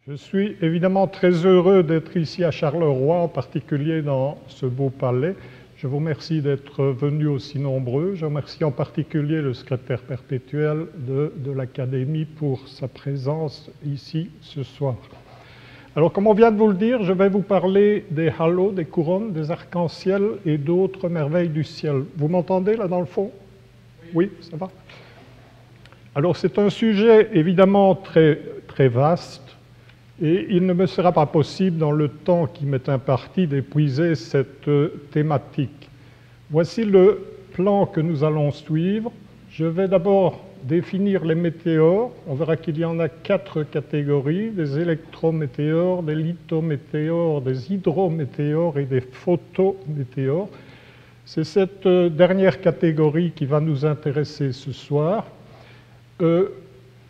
Je suis évidemment très heureux d'être ici à Charleroi, en particulier dans ce beau palais. Je vous remercie d'être venus aussi nombreux. Je remercie en particulier le secrétaire perpétuel de l'Académie pour sa présence ici ce soir. Alors, comme on vient de vous le dire, je vais vous parler des halos, des couronnes, des arcs-en-ciel et d'autres merveilles du ciel. Vous m'entendez là dans le fond? Oui, ça va? Alors, c'est un sujet évidemment très vaste. Et il ne me sera pas possible, dans le temps qui m'est imparti, d'épuiser cette thématique. Voici le plan que nous allons suivre. Je vais d'abord définir les météores. On verra qu'il y en a 4 catégories, des électrométéores, des lithométéores, des hydrométéores et des photométéores. C'est cette dernière catégorie qui va nous intéresser ce soir.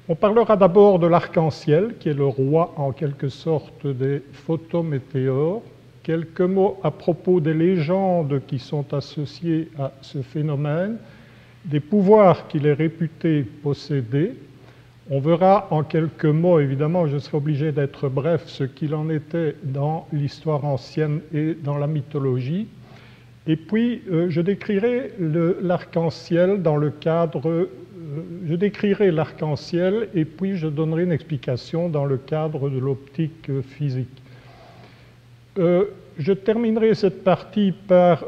On parlera d'abord de l'arc-en-ciel, qui est le roi en quelque sorte des photométéores. Quelques mots à propos des légendes qui sont associées à ce phénomène, des pouvoirs qu'il est réputé posséder. On verra en quelques mots, évidemment, je serai obligé d'être bref, ce qu'il en était dans l'histoire ancienne et dans la mythologie. Et puis, je décrirai l'arc-en-ciel dans le cadre... Je décrirai l'arc-en-ciel et puis je donnerai une explication dans le cadre de l'optique physique. Je terminerai cette partie par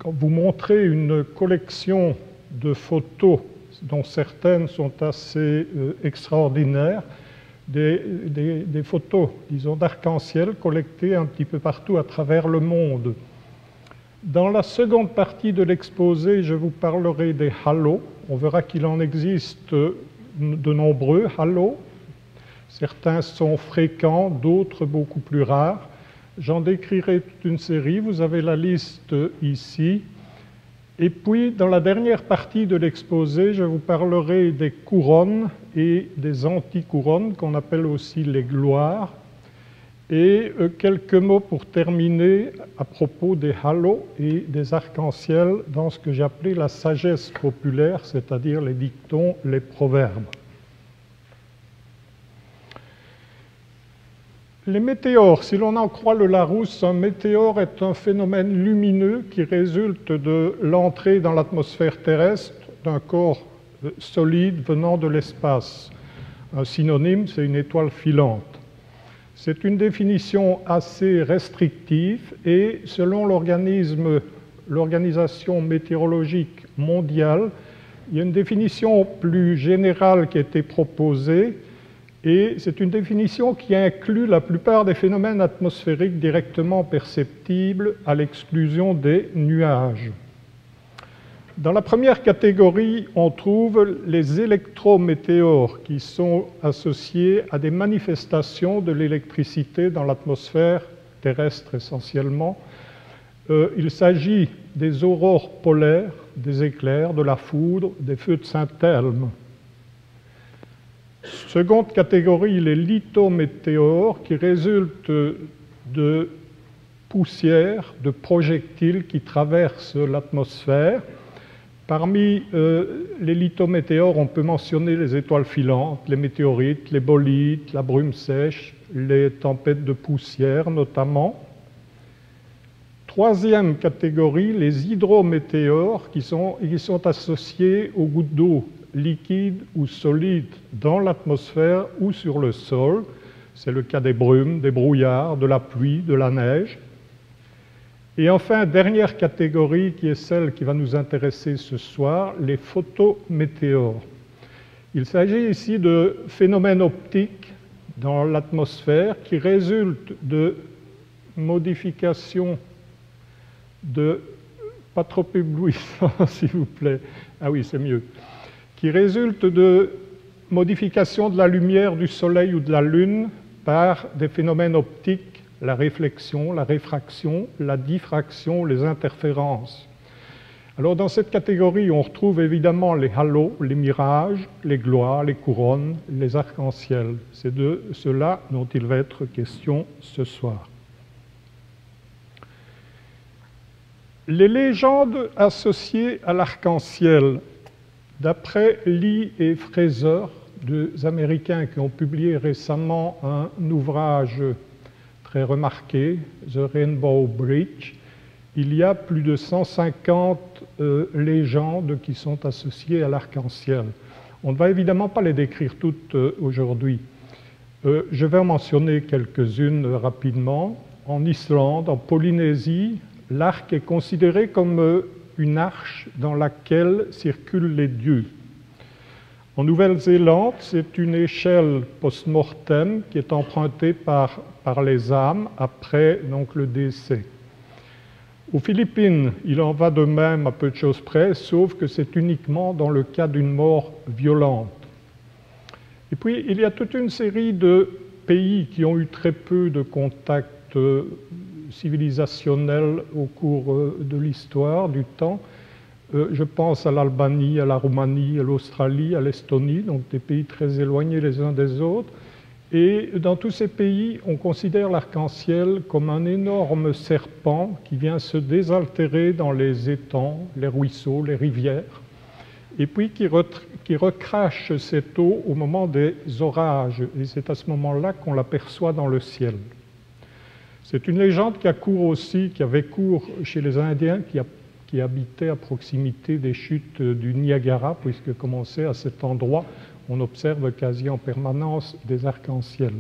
vous montrer une collection de photos dont certaines sont assez extraordinaires, des photos, disons, d'arc-en-ciel collectées un petit peu partout à travers le monde. Dans la seconde partie de l'exposé, je vous parlerai des halos. On verra qu'il en existe de nombreux halos. Certains sont fréquents, d'autres beaucoup plus rares. J'en décrirai toute une série. Vous avez la liste ici. Et puis, dans la dernière partie de l'exposé, je vous parlerai des couronnes et des anticouronnes, qu'on appelle aussi les gloires. Et quelques mots pour terminer à propos des halos et des arcs-en-ciel dans ce que j'appelais la sagesse populaire, c'est-à-dire les dictons, les proverbes. Les météores, si l'on en croit le Larousse, un météore est un phénomène lumineux qui résulte de l'entrée dans l'atmosphère terrestre d'un corps solide venant de l'espace. Un synonyme, c'est une étoile filante. C'est une définition assez restrictive et selon l'Organisation météorologique mondiale, il y a une définition plus générale qui a été proposée et c'est une définition qui inclut la plupart des phénomènes atmosphériques directement perceptibles à l'exclusion des nuages. Dans la première catégorie, on trouve les électrométéores qui sont associés à des manifestations de l'électricité dans l'atmosphère terrestre essentiellement. Il s'agit des aurores polaires, des éclairs, de la foudre, des feux de Saint-Elme. Seconde catégorie, les lithométéores qui résultent de poussières, de projectiles qui traversent l'atmosphère. Parmi les lithométéores, on peut mentionner les étoiles filantes, les météorites, les bolides, la brume sèche, les tempêtes de poussière notamment. Troisième catégorie, les hydrométéores qui sont associés aux gouttes d'eau liquides ou solides dans l'atmosphère ou sur le sol. C'est le cas des brumes, des brouillards, de la pluie, de la neige. Et enfin, dernière catégorie qui est celle qui va nous intéresser ce soir, les photométéores. Il s'agit ici de phénomènes optiques dans l'atmosphère qui résultent de modifications de... Pas trop éblouissant, s'il vous plaît. Ah oui, c'est mieux. Qui résultent de modifications de la lumière du Soleil ou de la Lune par des phénomènes optiques, la réflexion, la réfraction, la diffraction, les interférences. Alors dans cette catégorie, on retrouve évidemment les halos, les mirages, les gloires, les couronnes, les arcs-en-ciel. C'est de cela dont il va être question ce soir. Les légendes associées à l'arc-en-ciel, d'après Lee et Fraser, deux Américains qui ont publié récemment un ouvrage très remarqué, The Rainbow Bridge. Il y a plus de 150 légendes qui sont associées à l'arc-en-ciel. On ne va évidemment pas les décrire toutes aujourd'hui. Je vais en mentionner quelques-unes rapidement. En Islande, en Polynésie, l'arc est considéré comme une arche dans laquelle circulent les dieux. En Nouvelle-Zélande, c'est une échelle post-mortem qui est empruntée par les âmes après donc, le décès. Aux Philippines, il en va de même à peu de choses près, sauf que c'est uniquement dans le cas d'une mort violente. Et puis, il y a toute une série de pays qui ont eu très peu de contacts civilisationnels au cours de l'histoire, du temps. Je pense à l'Albanie, à la Roumanie, à l'Australie, à l'Estonie, donc des pays très éloignés les uns des autres. Et dans tous ces pays, on considère l'arc-en-ciel comme un énorme serpent qui vient se désaltérer dans les étangs, les ruisseaux, les rivières, et puis qui recrache cette eau au moment des orages. Et c'est à ce moment-là qu'on l'aperçoit dans le ciel. C'est une légende qui avait cours chez les Indiens qui habitaient à proximité des chutes du Niagara, puisque, comme on sait, à cet endroit, on observe quasi en permanence des arcs-en-ciel.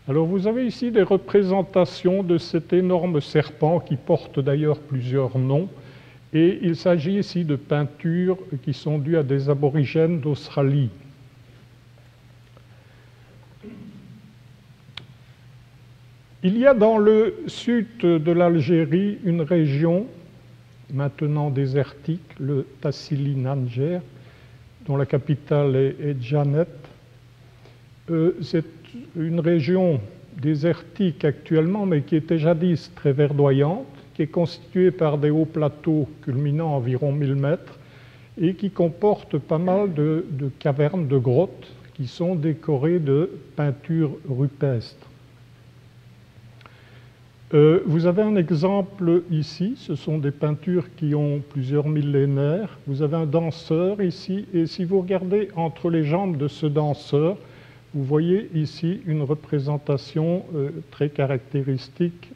Alors vous avez ici des représentations de cet énorme serpent qui porte d'ailleurs plusieurs noms, et il s'agit ici de peintures qui sont dues à des aborigènes d'Australie. Il y a dans le sud de l'Algérie une région maintenant désertique, le Tassili Nanger, dont la capitale est Djanet. C'est une région désertique actuellement, mais qui était jadis très verdoyante, qui est constituée par des hauts plateaux culminant à environ 1000 mètres et qui comporte pas mal de cavernes, de grottes, qui sont décorées de peintures rupestres. Vous avez un exemple ici, ce sont des peintures qui ont plusieurs millénaires. Vous avez un danseur ici, et si vous regardez entre les jambes de ce danseur, vous voyez ici une représentation très caractéristique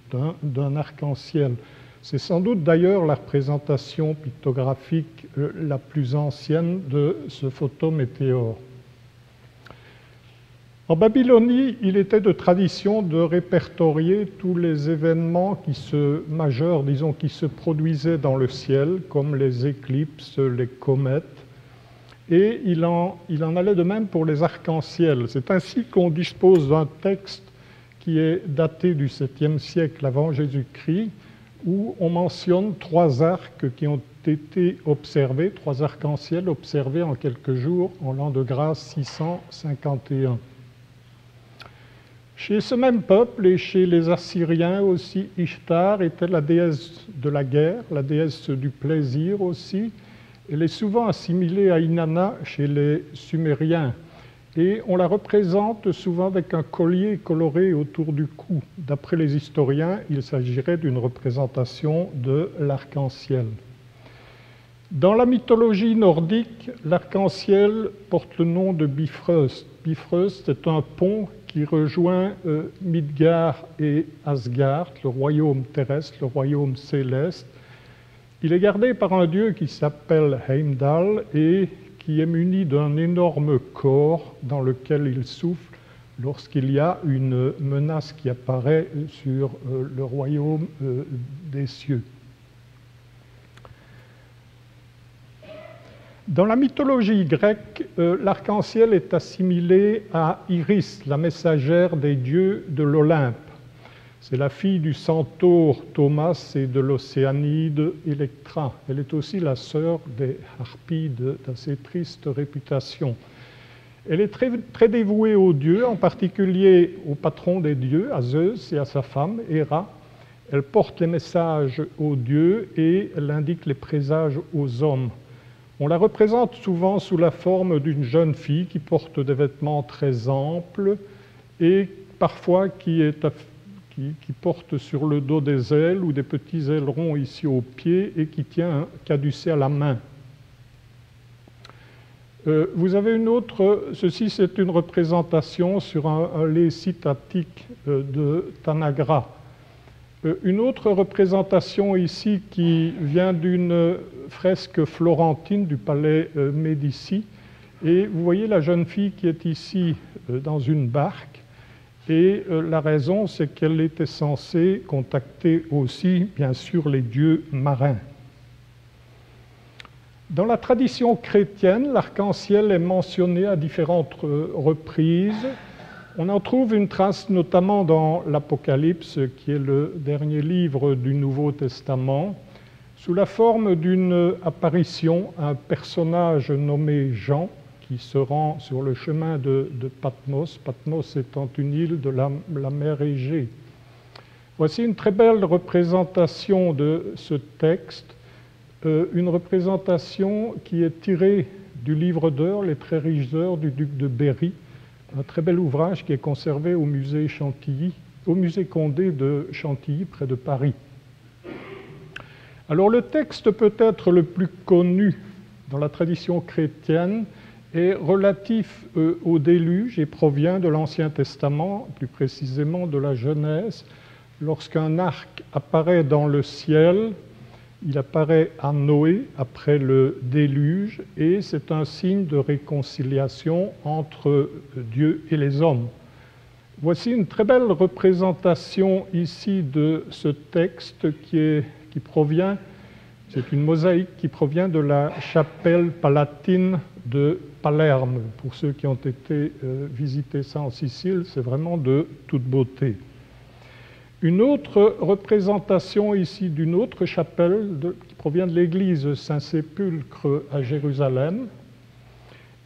d'un arc-en-ciel. C'est sans doute d'ailleurs la représentation pictographique la plus ancienne de ce photométéore. En Babylonie, il était de tradition de répertorier tous les événements majeurs, disons, qui se produisaient dans le ciel, comme les éclipses, les comètes, et il en allait de même pour les arcs-en-ciel. C'est ainsi qu'on dispose d'un texte qui est daté du 7e siècle avant Jésus-Christ, où on mentionne 3 arcs qui ont été observés, 3 arcs-en-ciel observés en quelques jours, en l'an de grâce 651. Chez ce même peuple et chez les Assyriens aussi, Ishtar était la déesse de la guerre, la déesse du plaisir aussi. Elle est souvent assimilée à Inanna chez les Sumériens. Et on la représente souvent avec un collier coloré autour du cou. D'après les historiens, il s'agirait d'une représentation de l'arc-en-ciel. Dans la mythologie nordique, l'arc-en-ciel porte le nom de Bifröst. Bifröst est un pont qui rejoint Midgard et Asgard, le royaume terrestre, le royaume céleste. Il est gardé par un dieu qui s'appelle Heimdall et qui est muni d'un énorme corps dans lequel il souffle lorsqu'il y a une menace qui apparaît sur le royaume des cieux. Dans la mythologie grecque, l'arc-en-ciel est assimilé à Iris, la messagère des dieux de l'Olympe. C'est la fille du centaure Thomas et de l'océanide Électra. Elle est aussi la sœur des Harpies d'assez triste réputation. Elle est très dévouée aux dieux, en particulier au patron des dieux, à Zeus et à sa femme, Héra. Elle porte les messages aux dieux et elle indique les présages aux hommes. On la représente souvent sous la forme d'une jeune fille qui porte des vêtements très amples et parfois qui porte sur le dos des ailes ou des petits ailerons ici aux pieds et qui tient un caducée à la main. Vous avez une autre, ceci c'est une représentation sur un lait citatique de Tanagra. Une autre représentation ici qui vient d'une fresque florentine du palais Médicis. Et vous voyez la jeune fille qui est ici dans une barque. Et la raison, c'est qu'elle était censée contacter aussi, bien sûr, les dieux marins. Dans la tradition chrétienne, l'arc-en-ciel est mentionné à différentes reprises. On en trouve une trace notamment dans l'Apocalypse, qui est le dernier livre du Nouveau Testament, sous la forme d'une apparition à un personnage nommé Jean, qui se rend sur le chemin de Patmos, Patmos étant une île de la mer Égée. Voici une très belle représentation de ce texte, une représentation qui est tirée du livre d'heures, Les très riches heures du duc de Berry, un très bel ouvrage qui est conservé au musée Chantilly, au musée Condé de Chantilly, près de Paris. Alors le texte peut-être le plus connu dans la tradition chrétienne est relatif au déluge et provient de l'Ancien Testament, plus précisément de la Genèse. Lorsqu'un arc apparaît dans le ciel, il apparaît à Noé après le déluge et c'est un signe de réconciliation entre Dieu et les hommes. Voici une très belle représentation ici de ce texte qui provient, c'est une mosaïque qui provient de la chapelle palatine de Palerme. Pour ceux qui ont été visiter ça en Sicile, c'est vraiment de toute beauté. Une autre représentation ici d'une autre chapelle qui provient de l'église Saint-Sépulcre à Jérusalem.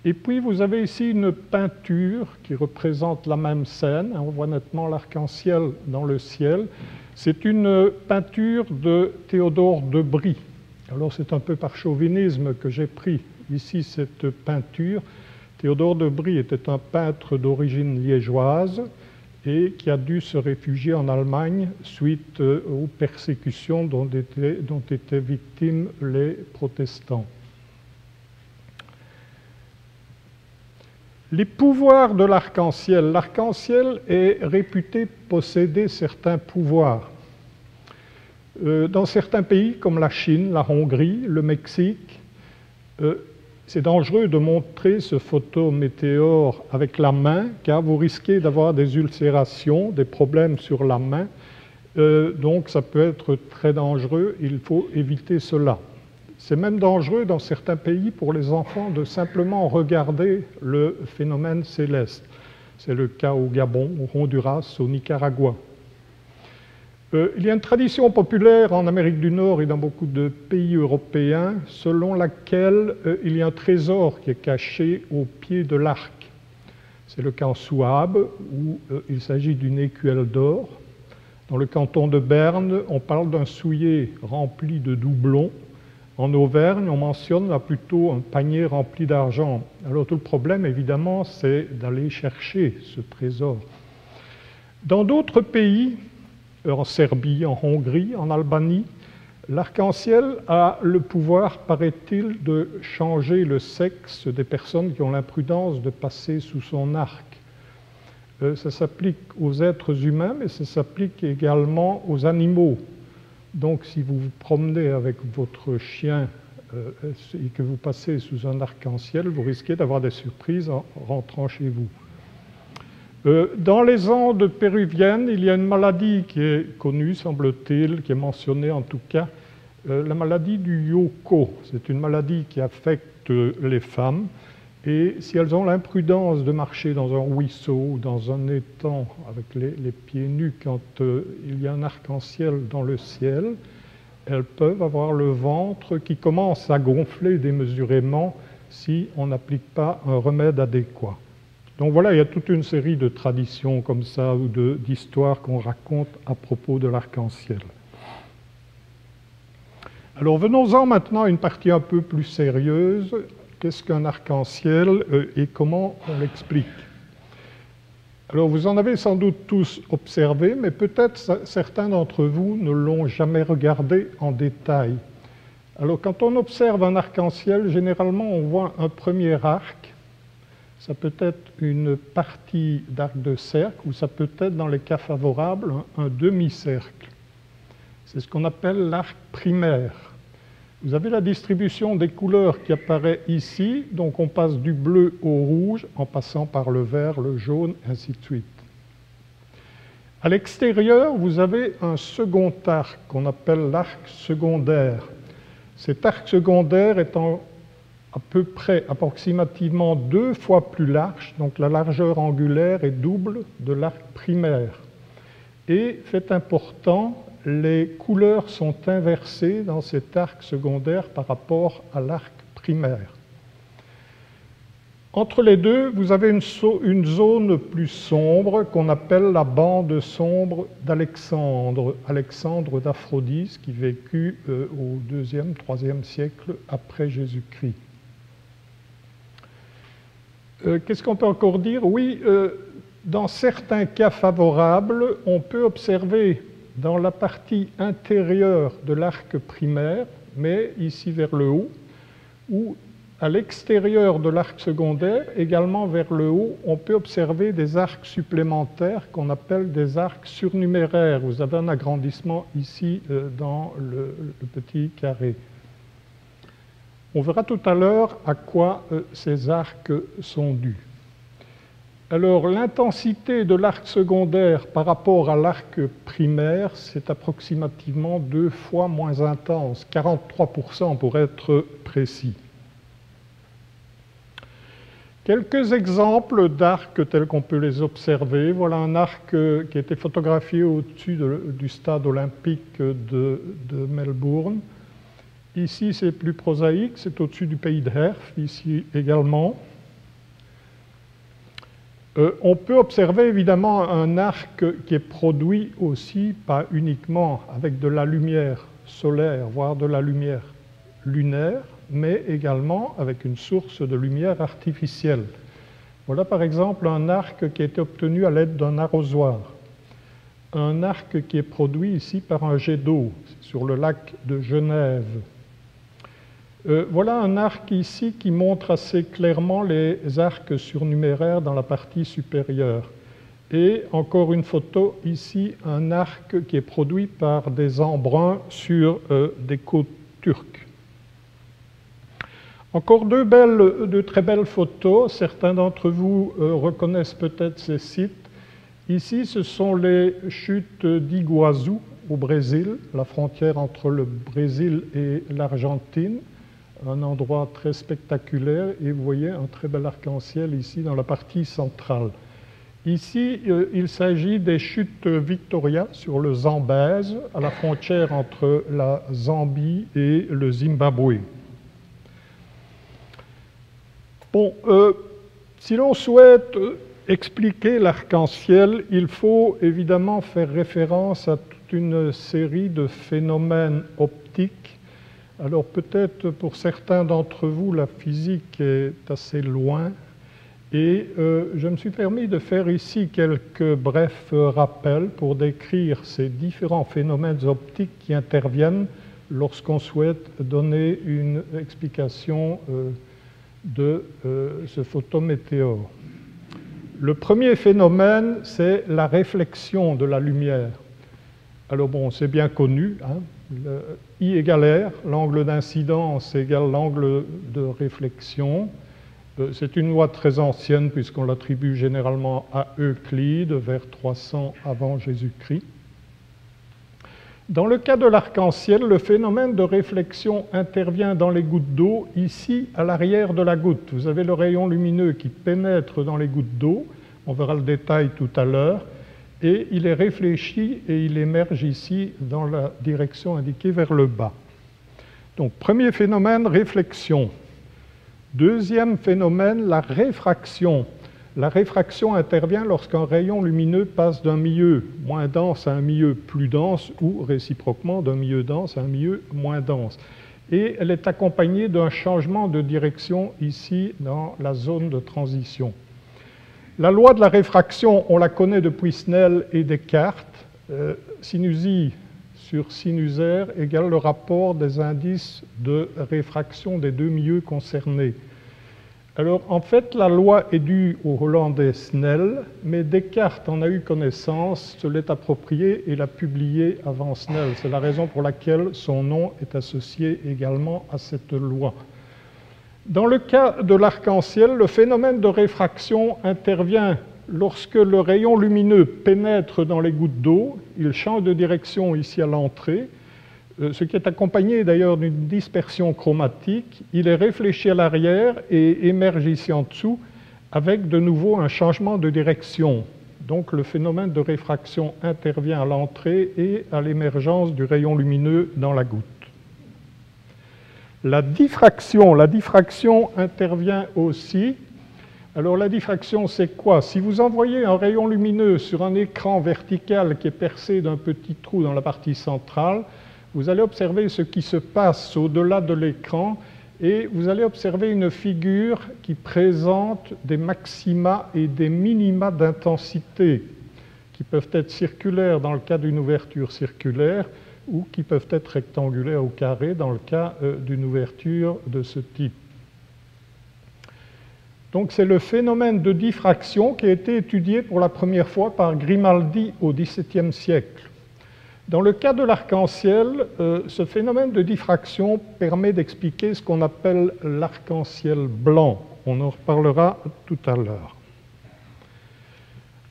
Et puis vous avez ici une peinture qui représente la même scène. On voit nettement l'arc-en-ciel dans le ciel. C'est une peinture de Théodore de Bry. Alors c'est un peu par chauvinisme que j'ai pris ici cette peinture. Théodore de Bry était un peintre d'origine liégeoise et qui a dû se réfugier en Allemagne suite aux persécutions dont étaient victimes les protestants. Les pouvoirs de l'arc-en-ciel. L'arc-en-ciel est réputé posséder certains pouvoirs. Dans certains pays comme la Chine, la Hongrie, le Mexique, c'est dangereux de montrer ce photométéore avec la main, car vous risquez d'avoir des ulcérations, des problèmes sur la main. Donc ça peut être très dangereux, il faut éviter cela. C'est même dangereux dans certains pays pour les enfants de simplement regarder le phénomène céleste. C'est le cas au Gabon, au Honduras, au Nicaragua. Il y a une tradition populaire en Amérique du Nord et dans beaucoup de pays européens selon laquelle il y a un trésor qui est caché au pied de l'arc. C'est le cas en Souabe où il s'agit d'une écuelle d'or. Dans le canton de Berne, on parle d'un soulier rempli de doublons. En Auvergne, on mentionne là plutôt un panier rempli d'argent. Alors tout le problème, évidemment, c'est d'aller chercher ce trésor. Dans d'autres pays, en Serbie, en Hongrie, en Albanie, l'arc-en-ciel a le pouvoir, paraît-il, de changer le sexe des personnes qui ont l'imprudence de passer sous son arc. Ça s'applique aux êtres humains, mais ça s'applique également aux animaux. Donc si vous vous promenez avec votre chien et que vous passez sous un arc-en-ciel, vous risquez d'avoir des surprises en rentrant chez vous. Dans les Andes péruviennes, il y a une maladie qui est connue, semble-t-il, qui est mentionnée en tout cas, la maladie du yoko. C'est une maladie qui affecte les femmes et si elles ont l'imprudence de marcher dans un ruisseau ou dans un étang avec les pieds nus quand il y a un arc-en-ciel dans le ciel, elles peuvent avoir le ventre qui commence à gonfler démesurément si on n'applique pas un remède adéquat. Donc voilà, il y a toute une série de traditions comme ça ou d'histoires qu'on raconte à propos de l'arc-en-ciel. Alors venons-en maintenant à une partie un peu plus sérieuse. Qu'est-ce qu'un arc-en-ciel et comment on l'explique? Alors vous en avez sans doute tous observé, mais peut-être certains d'entre vous ne l'ont jamais regardé en détail. Alors, quand on observe un arc-en-ciel, généralement, on voit un premier arc. Ça peut être une partie d'arc de cercle, ou ça peut être, dans les cas favorables, un demi-cercle. C'est ce qu'on appelle l'arc primaire. Vous avez la distribution des couleurs qui apparaît ici, donc on passe du bleu au rouge, en passant par le vert, le jaune, ainsi de suite. À l'extérieur, vous avez un second arc qu'on appelle l'arc secondaire. Cet arc secondaire étant à peu près, approximativement 2 fois plus large, donc la largeur angulaire est double de l'arc primaire. Et, fait important, les couleurs sont inversées dans cet arc secondaire par rapport à l'arc primaire. Entre les deux, vous avez une zone plus sombre qu'on appelle la bande sombre d'Alexandre, Alexandre d'Aphrodise, qui vécut au IIe, IIIe siècle après Jésus-Christ. Qu'est-ce qu'on peut encore dire? Oui, dans certains cas favorables, on peut observer dans la partie intérieure de l'arc primaire, mais ici vers le haut, ou à l'extérieur de l'arc secondaire, également vers le haut, on peut observer des arcs supplémentaires qu'on appelle des arcs surnuméraires. Vous avez un agrandissement ici dans le petit carré. On verra tout à l'heure à quoi ces arcs sont dus. Alors, l'intensité de l'arc secondaire par rapport à l'arc primaire, c'est approximativement 2 fois moins intense, 43% pour être précis. Quelques exemples d'arcs tels qu'on peut les observer. Voilà un arc qui a été photographié au-dessus du stade olympique de Melbourne. Ici, c'est plus prosaïque, c'est au-dessus du pays de Herf, ici également. On peut observer évidemment un arc qui est produit aussi, pas uniquement avec de la lumière solaire, voire de la lumière lunaire, mais également avec une source de lumière artificielle. Voilà par exemple un arc qui a été obtenu à l'aide d'un arrosoir. Un arc qui est produit ici par un jet d'eau sur le lac de Genève. Voilà un arc ici qui montre assez clairement les arcs surnuméraires dans la partie supérieure. Et encore une photo ici, un arc qui est produit par des embruns sur des côtes turques. Encore deux très belles photos. Certains d'entre vous reconnaissent peut-être ces sites. Ici, ce sont les chutes d'Iguazu au Brésil, la frontière entre le Brésil et l'Argentine. Un endroit très spectaculaire, et vous voyez un très bel arc-en-ciel ici dans la partie centrale. Ici, il s'agit des chutes Victoria sur le Zambèze, à la frontière entre la Zambie et le Zimbabwe. Bon, si l'on souhaite expliquer l'arc-en-ciel, il faut évidemment faire référence à toute une série de phénomènes optiques. Alors peut-être pour certains d'entre vous, la physique est assez loin, et je me suis permis de faire ici quelques brefs rappels pour décrire ces différents phénomènes optiques qui interviennent lorsqu'on souhaite donner une explication de ce photométéore. Le premier phénomène, c'est la réflexion de la lumière. Alors bon, c'est bien connu, hein. I égale R, l'angle d'incidence égale l'angle de réflexion. C'est une loi très ancienne puisqu'on l'attribue généralement à Euclide vers 300 avant Jésus-Christ. Dans le cas de l'arc-en-ciel, le phénomène de réflexion intervient dans les gouttes d'eau, ici à l'arrière de la goutte. Vous avez le rayon lumineux qui pénètre dans les gouttes d'eau, on verra le détail tout à l'heure, et il est réfléchi et il émerge ici dans la direction indiquée vers le bas. Donc, premier phénomène, réflexion. Deuxième phénomène, la réfraction. La réfraction intervient lorsqu'un rayon lumineux passe d'un milieu moins dense à un milieu plus dense ou réciproquement d'un milieu dense à un milieu moins dense. Et elle est accompagnée d'un changement de direction ici dans la zone de transition. La loi de la réfraction, on la connaît depuis Snell et Descartes. Sinus I sur sinus R égale le rapport des indices de réfraction des deux milieux concernés. Alors, en fait, la loi est due au Hollandais Snell, mais Descartes en a eu connaissance, se l'est appropriée et l'a publiée avant Snell. C'est la raison pour laquelle son nom est associé également à cette loi. Dans le cas de l'arc-en-ciel, le phénomène de réfraction intervient lorsque le rayon lumineux pénètre dans les gouttes d'eau. Il change de direction ici à l'entrée, ce qui est accompagné d'ailleurs d'une dispersion chromatique. Il est réfléchi à l'arrière et émerge ici en dessous avec de nouveau un changement de direction. Donc le phénomène de réfraction intervient à l'entrée et à l'émergence du rayon lumineux dans la goutte. La diffraction intervient aussi. Alors la diffraction, c'est quoi? Si vous envoyez un rayon lumineux sur un écran vertical qui est percé d'un petit trou dans la partie centrale, vous allez observer ce qui se passe au-delà de l'écran et vous allez observer une figure qui présente des maxima et des minima d'intensité qui peuvent être circulaires dans le cas d'une ouverture circulaire ou qui peuvent être rectangulaires ou carrés dans le cas d'une ouverture de ce type. Donc c'est le phénomène de diffraction qui a été étudié pour la première fois par Grimaldi au XVIIe siècle. Dans le cas de l'arc-en-ciel, ce phénomène de diffraction permet d'expliquer ce qu'on appelle l'arc-en-ciel blanc. On en reparlera tout à l'heure.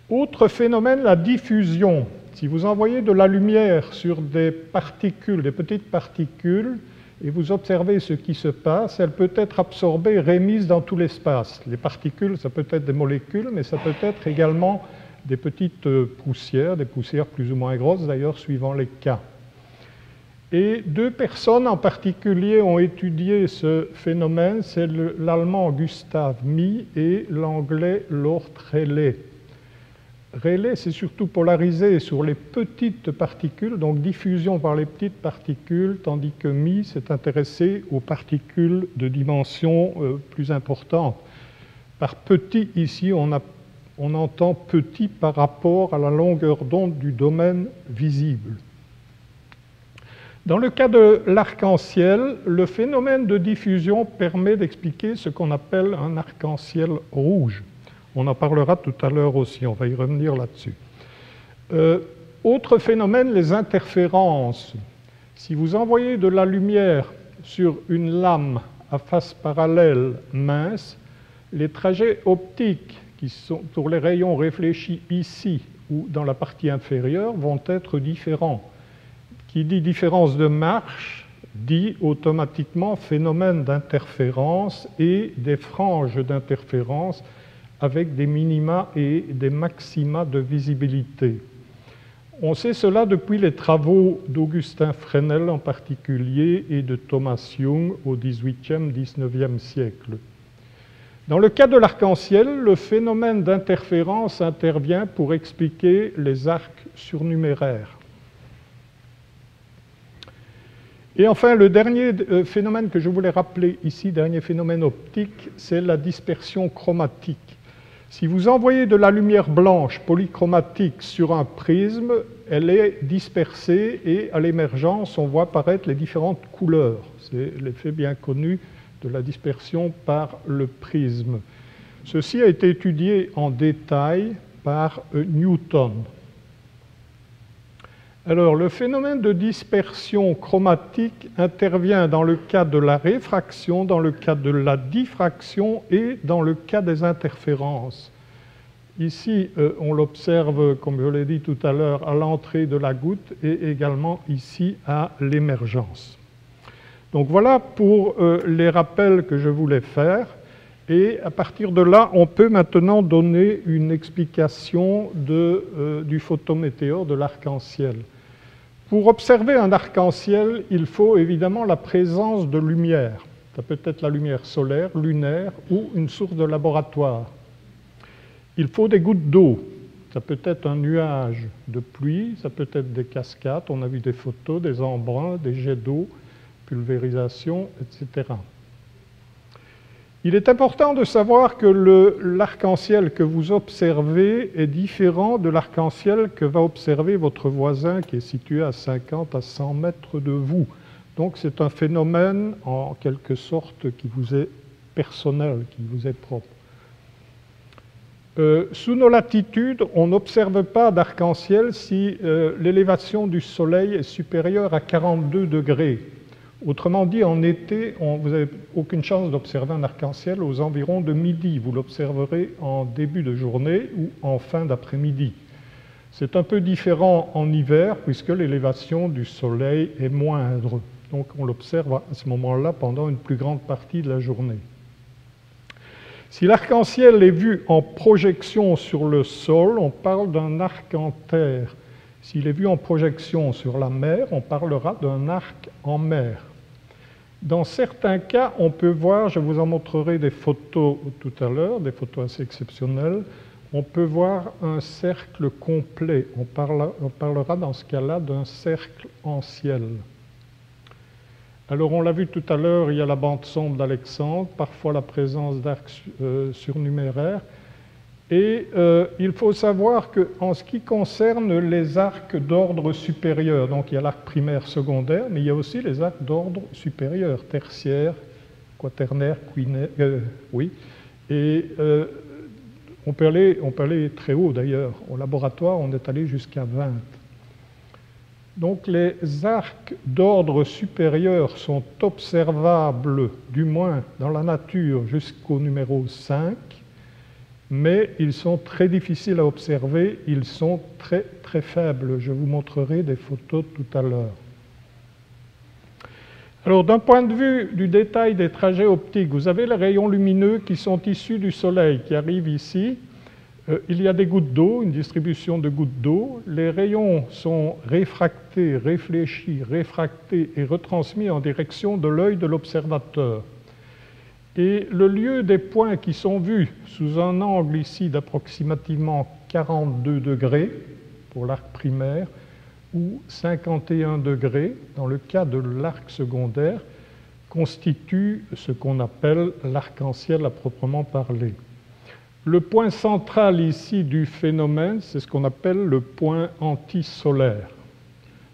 Autre phénomène, la diffusion. Si vous envoyez de la lumière sur des particules, des petites particules, et vous observez ce qui se passe, elle peut être absorbée et rémise dans tout l'espace. Les particules, ça peut être des molécules, mais ça peut être également des petites poussières, des poussières plus ou moins grosses d'ailleurs, suivant les cas. Et deux personnes en particulier ont étudié ce phénomène, c'est l'allemand Gustav Mie et l'anglais Lord Rayleigh. Rayleigh s'est surtout polarisé sur les petites particules, donc diffusion par les petites particules, tandis que Mie s'est intéressé aux particules de dimension plus importante. Par petit, ici, on entend petit par rapport à la longueur d'onde du domaine visible. Dans le cas de l'arc-en-ciel, le phénomène de diffusion permet d'expliquer ce qu'on appelle un arc-en-ciel rouge. On en parlera tout à l'heure aussi, on va y revenir là-dessus. Autre phénomène, les interférences. Si vous envoyez de la lumière sur une lame à face parallèle mince, les trajets optiques qui sont pour les rayons réfléchis ici ou dans la partie inférieure vont être différents. Qui dit différence de marche dit automatiquement phénomène d'interférence et des franges d'interférence avec des minima et des maxima de visibilité. On sait cela depuis les travaux d'Augustin Fresnel en particulier et de Thomas Young au XVIIIe, XIXe siècle. Dans le cas de l'arc-en-ciel, le phénomène d'interférence intervient pour expliquer les arcs surnuméraires. Et enfin, le dernier phénomène que je voulais rappeler ici, dernier phénomène optique, c'est la dispersion chromatique. Si vous envoyez de la lumière blanche polychromatique sur un prisme, elle est dispersée et à l'émergence, on voit apparaître les différentes couleurs. C'est l'effet bien connu de la dispersion par le prisme. Ceci a été étudié en détail par Newton. Alors, le phénomène de dispersion chromatique intervient dans le cas de la réfraction, dans le cas de la diffraction et dans le cas des interférences. Ici, on l'observe, comme je l'ai dit tout à l'heure, à l'entrée de la goutte et également ici à l'émergence. Donc voilà pour les rappels que je voulais faire. Et à partir de là, on peut maintenant donner une explication du photométéore, de l'arc-en-ciel. Pour observer un arc-en-ciel, il faut évidemment la présence de lumière. Ça peut être la lumière solaire, lunaire ou une source de laboratoire. Il faut des gouttes d'eau. Ça peut être un nuage de pluie, ça peut être des cascades, on a vu des photos, des embruns, des jets d'eau, pulvérisation, etc. Il est important de savoir que l'arc-en-ciel que vous observez est différent de l'arc-en-ciel que va observer votre voisin qui est situé à 50 à 100 mètres de vous. Donc c'est un phénomène en quelque sorte qui vous est personnel, qui vous est propre. Sous nos latitudes, on n'observe pas d'arc-en-ciel si l'élévation du Soleil est supérieure à 42 degrés. Autrement dit, en été, vous n'avez aucune chance d'observer un arc-en-ciel aux environs de midi. Vous l'observerez en début de journée ou en fin d'après-midi. C'est un peu différent en hiver puisque l'élévation du Soleil est moindre. Donc on l'observe à ce moment-là pendant une plus grande partie de la journée. Si l'arc-en-ciel est vu en projection sur le sol, on parle d'un arc en terre. S'il est vu en projection sur la mer, on parlera d'un arc en mer. Dans certains cas, on peut voir, je vous en montrerai des photos tout à l'heure, des photos assez exceptionnelles, on peut voir un cercle complet. On parlera dans ce cas-là d'un cercle en ciel. Alors on l'a vu tout à l'heure, il y a la bande sombre d'Alexandre, parfois la présence d'arcs surnuméraires. Et il faut savoir qu'en ce qui concerne les arcs d'ordre supérieur, donc il y a l'arc primaire, secondaire, mais il y a aussi les arcs d'ordre supérieur, tertiaire, quaternaire, quinaire, oui. Et on peut aller très haut d'ailleurs. Au laboratoire, on est allé jusqu'à 20. Donc les arcs d'ordre supérieur sont observables, du moins dans la nature, jusqu'au numéro 5. Mais ils sont très difficiles à observer, ils sont très très faibles. Je vous montrerai des photos tout à l'heure. Alors d'un point de vue du détail des trajets optiques, vous avez les rayons lumineux qui sont issus du Soleil, qui arrivent ici. Il y a des gouttes d'eau, une distribution de gouttes d'eau. Les rayons sont réfractés, réfléchis, réfractés et retransmis en direction de l'œil de l'observateur. Et le lieu des points qui sont vus sous un angle ici d'approximativement 42 degrés pour l'arc primaire ou 51 degrés dans le cas de l'arc secondaire constitue ce qu'on appelle l'arc-en-ciel à proprement parler. Le point central ici du phénomène, c'est ce qu'on appelle le point antisolaire.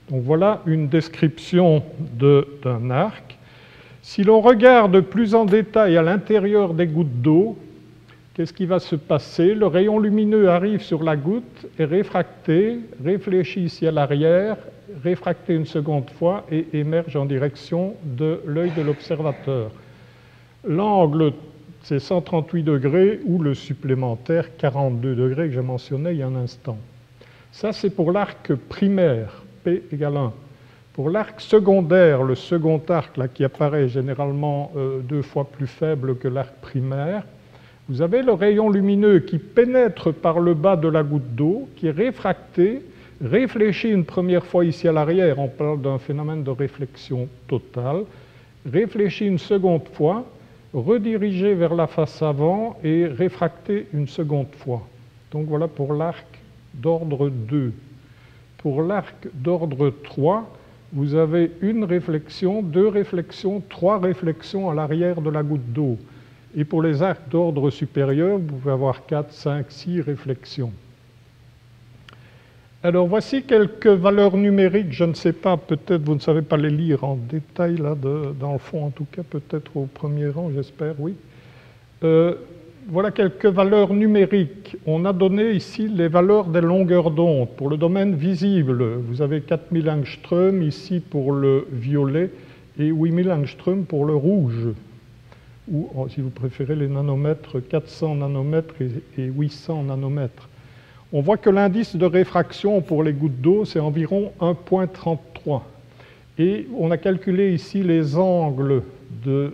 Donc voilà une description d'un arc. Si l'on regarde plus en détail à l'intérieur des gouttes d'eau, qu'est-ce qui va se passer? Le rayon lumineux arrive sur la goutte, est réfracté, réfléchit ici à l'arrière, réfracté une seconde fois et émerge en direction de l'œil de l'observateur. L'angle, c'est 138 degrés ou le supplémentaire 42 degrés que j'ai mentionné il y a un instant. Ça, c'est pour l'arc primaire, P égale 1. Pour l'arc secondaire, le second arc là, qui apparaît généralement 2 fois plus faible que l'arc primaire, vous avez le rayon lumineux qui pénètre par le bas de la goutte d'eau, qui est réfracté, réfléchit une première fois ici à l'arrière, on parle d'un phénomène de réflexion totale, réfléchit une seconde fois, redirigé vers la face avant et réfracté une seconde fois. Donc voilà pour l'arc d'ordre 2. Pour l'arc d'ordre 3, vous avez une réflexion, 2 réflexions, 3 réflexions à l'arrière de la goutte d'eau. Et pour les arcs d'ordre supérieur, vous pouvez avoir 4, 5, 6 réflexions. Alors voici quelques valeurs numériques, je ne sais pas, peut-être vous ne savez pas les lire en détail, là, dans le fond en tout cas, peut-être au premier rang, j'espère, oui. Voilà quelques valeurs numériques. On a donné ici les valeurs des longueurs d'onde. Pour le domaine visible, vous avez 4000 angstroms ici pour le violet et 8000 angstroms pour le rouge. Ou, si vous préférez les nanomètres, 400 nanomètres et 800 nanomètres. On voit que l'indice de réfraction pour les gouttes d'eau, c'est environ 1,33. Et on a calculé ici les angles de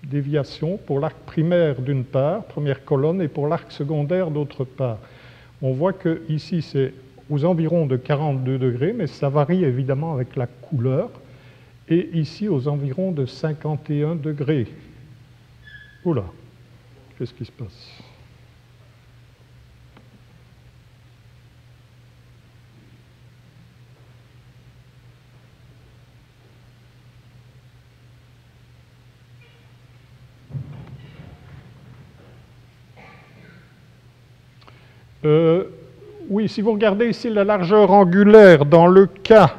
déviation pour l'arc primaire d'une part, première colonne, et pour l'arc secondaire d'autre part. On voit que ici c'est aux environs de 42 degrés, mais ça varie évidemment avec la couleur, et ici aux environs de 51 degrés. Oula, qu'est-ce qui se passe? Oui, si vous regardez ici la largeur angulaire, dans le cas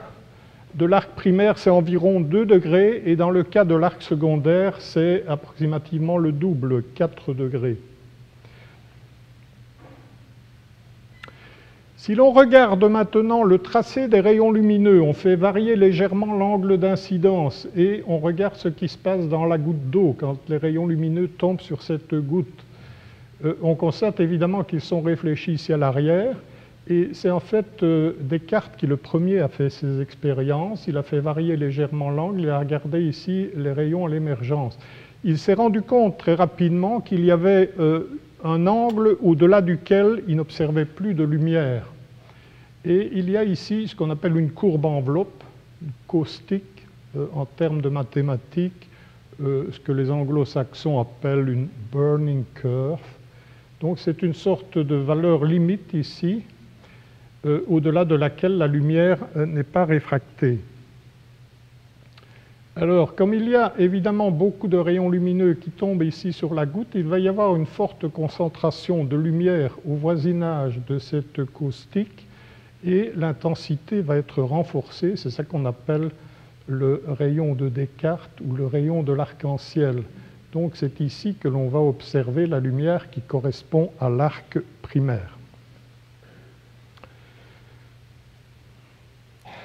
de l'arc primaire, c'est environ 2 degrés, et dans le cas de l'arc secondaire, c'est approximativement le double, 4 degrés. Si l'on regarde maintenant le tracé des rayons lumineux, on fait varier légèrement l'angle d'incidence et on regarde ce qui se passe dans la goutte d'eau quand les rayons lumineux tombent sur cette goutte. On constate évidemment qu'ils sont réfléchis ici à l'arrière et c'est en fait Descartes qui le premier a fait ces expériences. Il a fait varier légèrement l'angle et a regardé ici les rayons à l'émergence. Il s'est rendu compte très rapidement qu'il y avait un angle au-delà duquel il n'observait plus de lumière. Et il y a ici ce qu'on appelle une courbe enveloppe, une caustique en termes de mathématiques, ce que les anglo-saxons appellent une burning curve. Donc c'est une sorte de valeur limite ici, au-delà de laquelle la lumière n'est pas réfractée. Alors, comme il y a évidemment beaucoup de rayons lumineux qui tombent ici sur la goutte, il va y avoir une forte concentration de lumière au voisinage de cette caustique et l'intensité va être renforcée. C'est ça qu'on appelle le rayon de Descartes ou le rayon de l'arc-en-ciel. Donc c'est ici que l'on va observer la lumière qui correspond à l'arc primaire.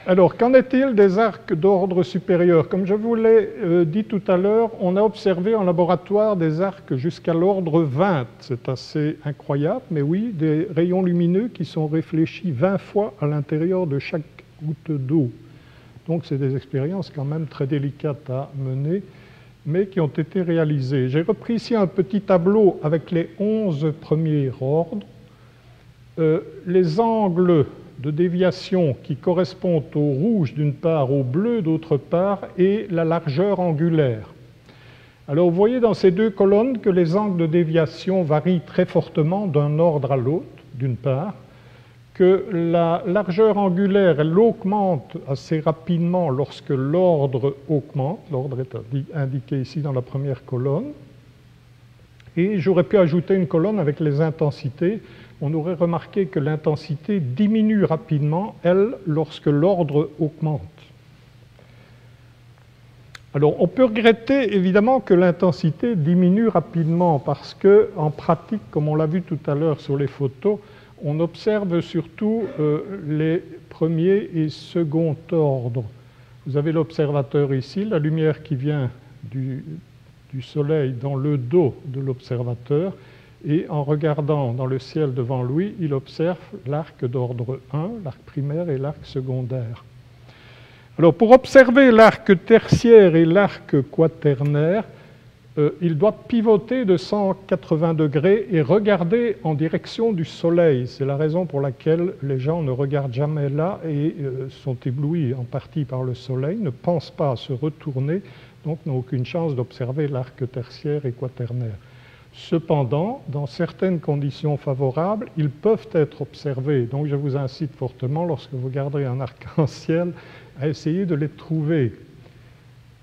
Alors, qu'en est-il des arcs d'ordre supérieur? Comme je vous l'ai dit tout à l'heure, on a observé en laboratoire des arcs jusqu'à l'ordre 20. C'est assez incroyable, mais oui, des rayons lumineux qui sont réfléchis 20 fois à l'intérieur de chaque goutte d'eau. Donc, c'est des expériences quand même très délicates à mener, mais qui ont été réalisées. J'ai repris ici un petit tableau avec les 11 premiers ordres. Les angles de déviation qui correspondent au rouge d'une part, au bleu d'autre part, et la largeur angulaire. Alors vous voyez dans ces deux colonnes que les angles de déviation varient très fortement d'un ordre à l'autre, d'une part, que la largeur angulaire, elle augmente assez rapidement lorsque l'ordre augmente, l'ordre est indiqué ici dans la première colonne, et j'aurais pu ajouter une colonne avec les intensités. On aurait remarqué que l'intensité diminue rapidement, elle, lorsque l'ordre augmente. Alors, on peut regretter évidemment que l'intensité diminue rapidement parce que, en pratique, comme on l'a vu tout à l'heure sur les photos, on observe surtout les premiers et second ordres. Vous avez l'observateur ici, la lumière qui vient du soleil dans le dos de l'observateur. Et en regardant dans le ciel devant lui, il observe l'arc d'ordre 1, l'arc primaire et l'arc secondaire. Alors pour observer l'arc tertiaire et l'arc quaternaire, il doit pivoter de 180 degrés et regarder en direction du soleil. C'est la raison pour laquelle les gens ne regardent jamais là et sont éblouis en partie par le soleil, ne pensent pas à se retourner, donc n'ont aucune chance d'observer l'arc tertiaire et quaternaire. Cependant, dans certaines conditions favorables, ils peuvent être observés. Donc je vous incite fortement, lorsque vous regarderez un arc-en-ciel, à essayer de les trouver.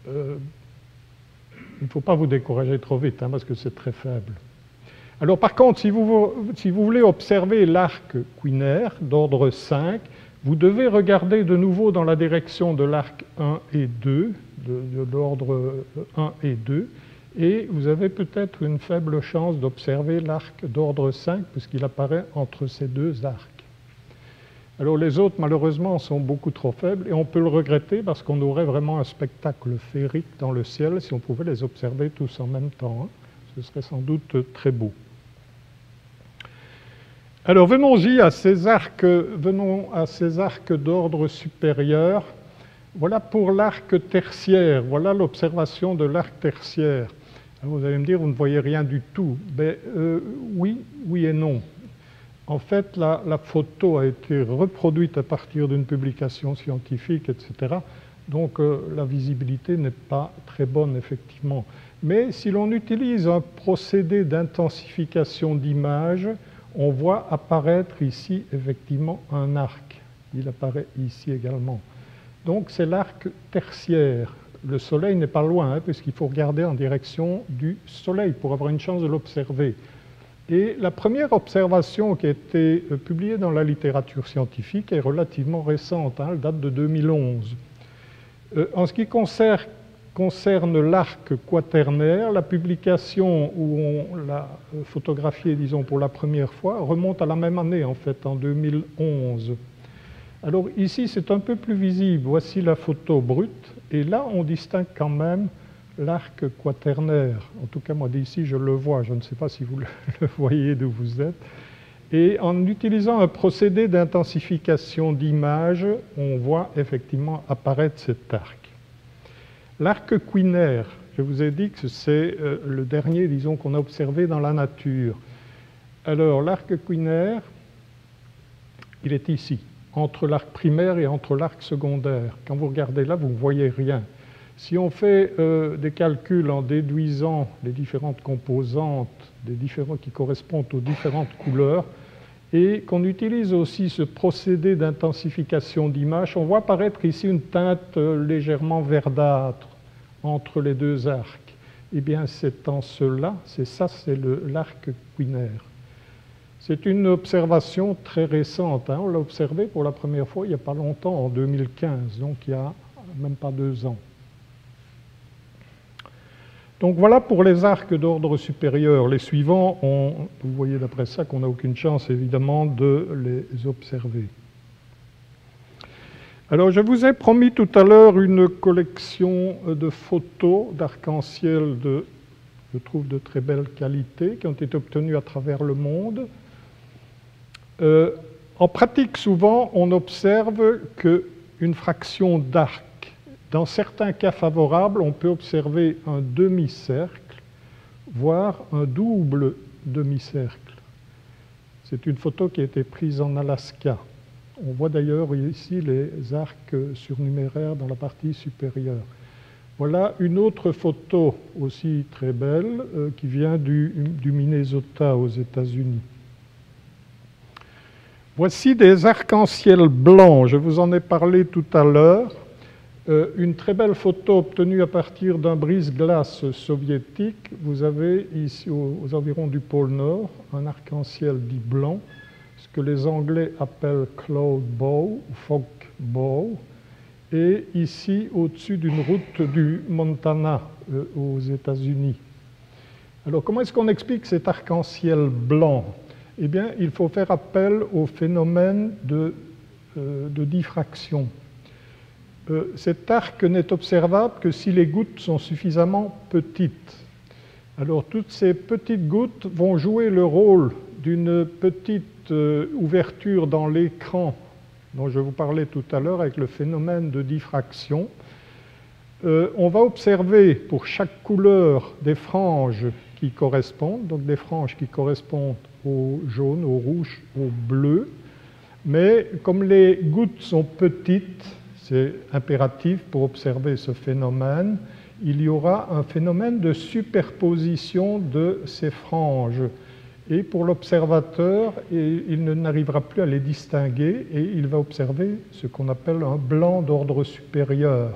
Il ne faut pas vous décourager trop vite, parce que c'est très faible. Alors par contre, si vous voulez observer l'arc quinaire d'ordre 5, vous devez regarder de nouveau dans la direction de l'arc 1 et 2, de l'ordre 1 et 2, et vous avez peut-être une faible chance d'observer l'arc d'ordre 5, puisqu'il apparaît entre ces deux arcs. Alors les autres, malheureusement, sont beaucoup trop faibles, et on peut le regretter parce qu'on aurait vraiment un spectacle féerique dans le ciel si on pouvait les observer tous en même temps. Ce serait sans doute très beau. Alors venons-y à ces arcs, d'ordre supérieur. Voilà pour l'arc tertiaire, voilà l'observation de l'arc tertiaire. Alors vous allez me dire, vous ne voyez rien du tout. Ben, oui et non. En fait, la photo a été reproduite à partir d'une publication scientifique, etc. Donc la visibilité n'est pas très bonne, effectivement. Mais si l'on utilise un procédé d'intensification d'image, on voit apparaître ici, effectivement, un arc. Il apparaît ici également. Donc c'est l'arc tertiaire. Le soleil n'est pas loin, puisqu'il faut regarder en direction du soleil pour avoir une chance de l'observer. Et la première observation qui a été publiée dans la littérature scientifique est relativement récente, elle date de 2011. En ce qui concerne l'arc quaternaire, la publication où on l'a photographié, disons, pour la première fois, remonte à la même année, en fait, en 2011. Alors ici, c'est un peu plus visible. Voici la photo brute, et là, on distingue quand même l'arc quaternaire. En tout cas, moi d'ici, je le vois. Je ne sais pas si vous le voyez d'où vous êtes. Et en utilisant un procédé d'intensification d'image, on voit effectivement apparaître cet arc. L'arc quinaire, je vous ai dit que c'est le dernier, disons, qu'on a observé dans la nature. Alors, l'arc quinaire, il est ici, entre l'arc primaire et entre l'arc secondaire. Quand vous regardez là, vous ne voyez rien. Si on fait des calculs en déduisant les différentes composantes qui correspondent aux différentes couleurs, et qu'on utilise aussi ce procédé d'intensification d'image, on voit apparaître ici une teinte légèrement verdâtre entre les deux arcs. Eh bien, c'est en cela, c'est l'arc quinaire. C'est une observation très récente, hein. On l'a observé pour la première fois il n'y a pas longtemps, en 2015, donc il n'y a même pas 2 ans. Donc voilà pour les arcs d'ordre supérieur. Les suivants, vous voyez d'après ça qu'on n'a aucune chance évidemment de les observer. Alors je vous ai promis tout à l'heure une collection de photos d'arc-en-ciel je trouve de très belle qualité, qui ont été obtenues à travers le monde. En pratique, souvent, on observe qu'une fraction d'arc. Dans certains cas favorables, on peut observer un demi-cercle, voire un double demi-cercle. C'est une photo qui a été prise en Alaska. On voit d'ailleurs ici les arcs surnuméraires dans la partie supérieure. Voilà une autre photo aussi très belle qui vient du Minnesota aux États-Unis. Voici des arcs-en-ciel blancs. Je vous en ai parlé tout à l'heure. Une très belle photo obtenue à partir d'un brise-glace soviétique. Vous avez ici, aux environs du pôle Nord, un arc-en-ciel dit blanc, ce que les Anglais appellent cloud bow ou fog bow, et ici au-dessus d'une route du Montana aux États-Unis. Alors comment est-ce qu'on explique cet arc-en-ciel blanc? Eh bien, il faut faire appel au phénomène de diffraction. Cet arc n'est observable que si les gouttes sont suffisamment petites. Alors toutes ces petites gouttes vont jouer le rôle d'une petite ouverture dans l'écran dont je vous parlais tout à l'heure avec le phénomène de diffraction. On va observer pour chaque couleur des franges qui correspondent, donc des franges qui correspondent au jaune, au rouge, au bleu, mais comme les gouttes sont petites, c'est impératif pour observer ce phénomène, il y aura un phénomène de superposition de ces franges. Et pour l'observateur, il n'arrivera plus à les distinguer et il va observer ce qu'on appelle un blanc d'ordre supérieur.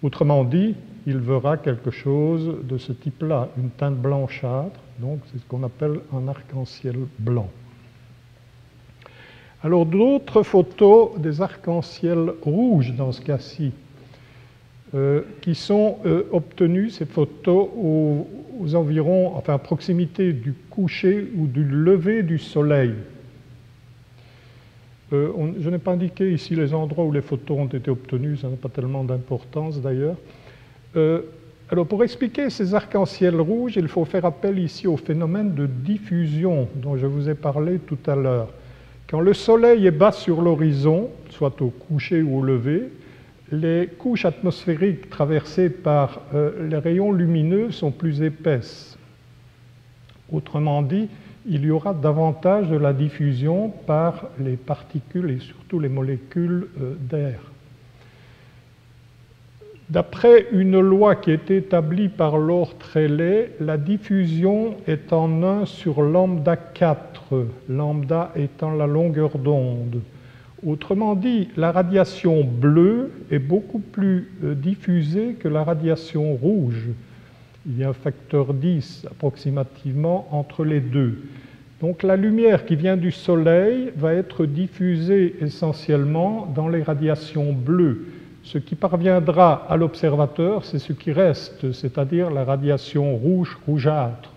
Autrement dit, il verra quelque chose de ce type-là, une teinte blanchâtre, donc c'est ce qu'on appelle un arc-en-ciel blanc. Alors d'autres photos des arcs-en-ciel rouges dans ce cas-ci, qui sont obtenues, ces photos, aux environs, enfin à proximité du coucher ou du lever du soleil. Je n'ai pas indiqué ici les endroits où les photos ont été obtenues, ça n'a pas tellement d'importance d'ailleurs. Alors pour expliquer ces arcs-en-ciel rouges, il faut faire appel ici au phénomène de diffusion dont je vous ai parlé tout à l'heure. Quand le soleil est bas sur l'horizon, soit au coucher ou au lever, les couches atmosphériques traversées par les rayons lumineux sont plus épaisses. Autrement dit, il y aura davantage de la diffusion par les particules et surtout les molécules d'air. D'après une loi qui est établie par Lord Rayleigh, la diffusion est en 1 sur lambda 4, lambda étant la longueur d'onde. Autrement dit, la radiation bleue est beaucoup plus diffusée que la radiation rouge. Il y a un facteur 10 approximativement entre les deux. Donc la lumière qui vient du Soleil va être diffusée essentiellement dans les radiations bleues. Ce qui parviendra à l'observateur, c'est ce qui reste, c'est-à-dire la radiation rouge-rougeâtre.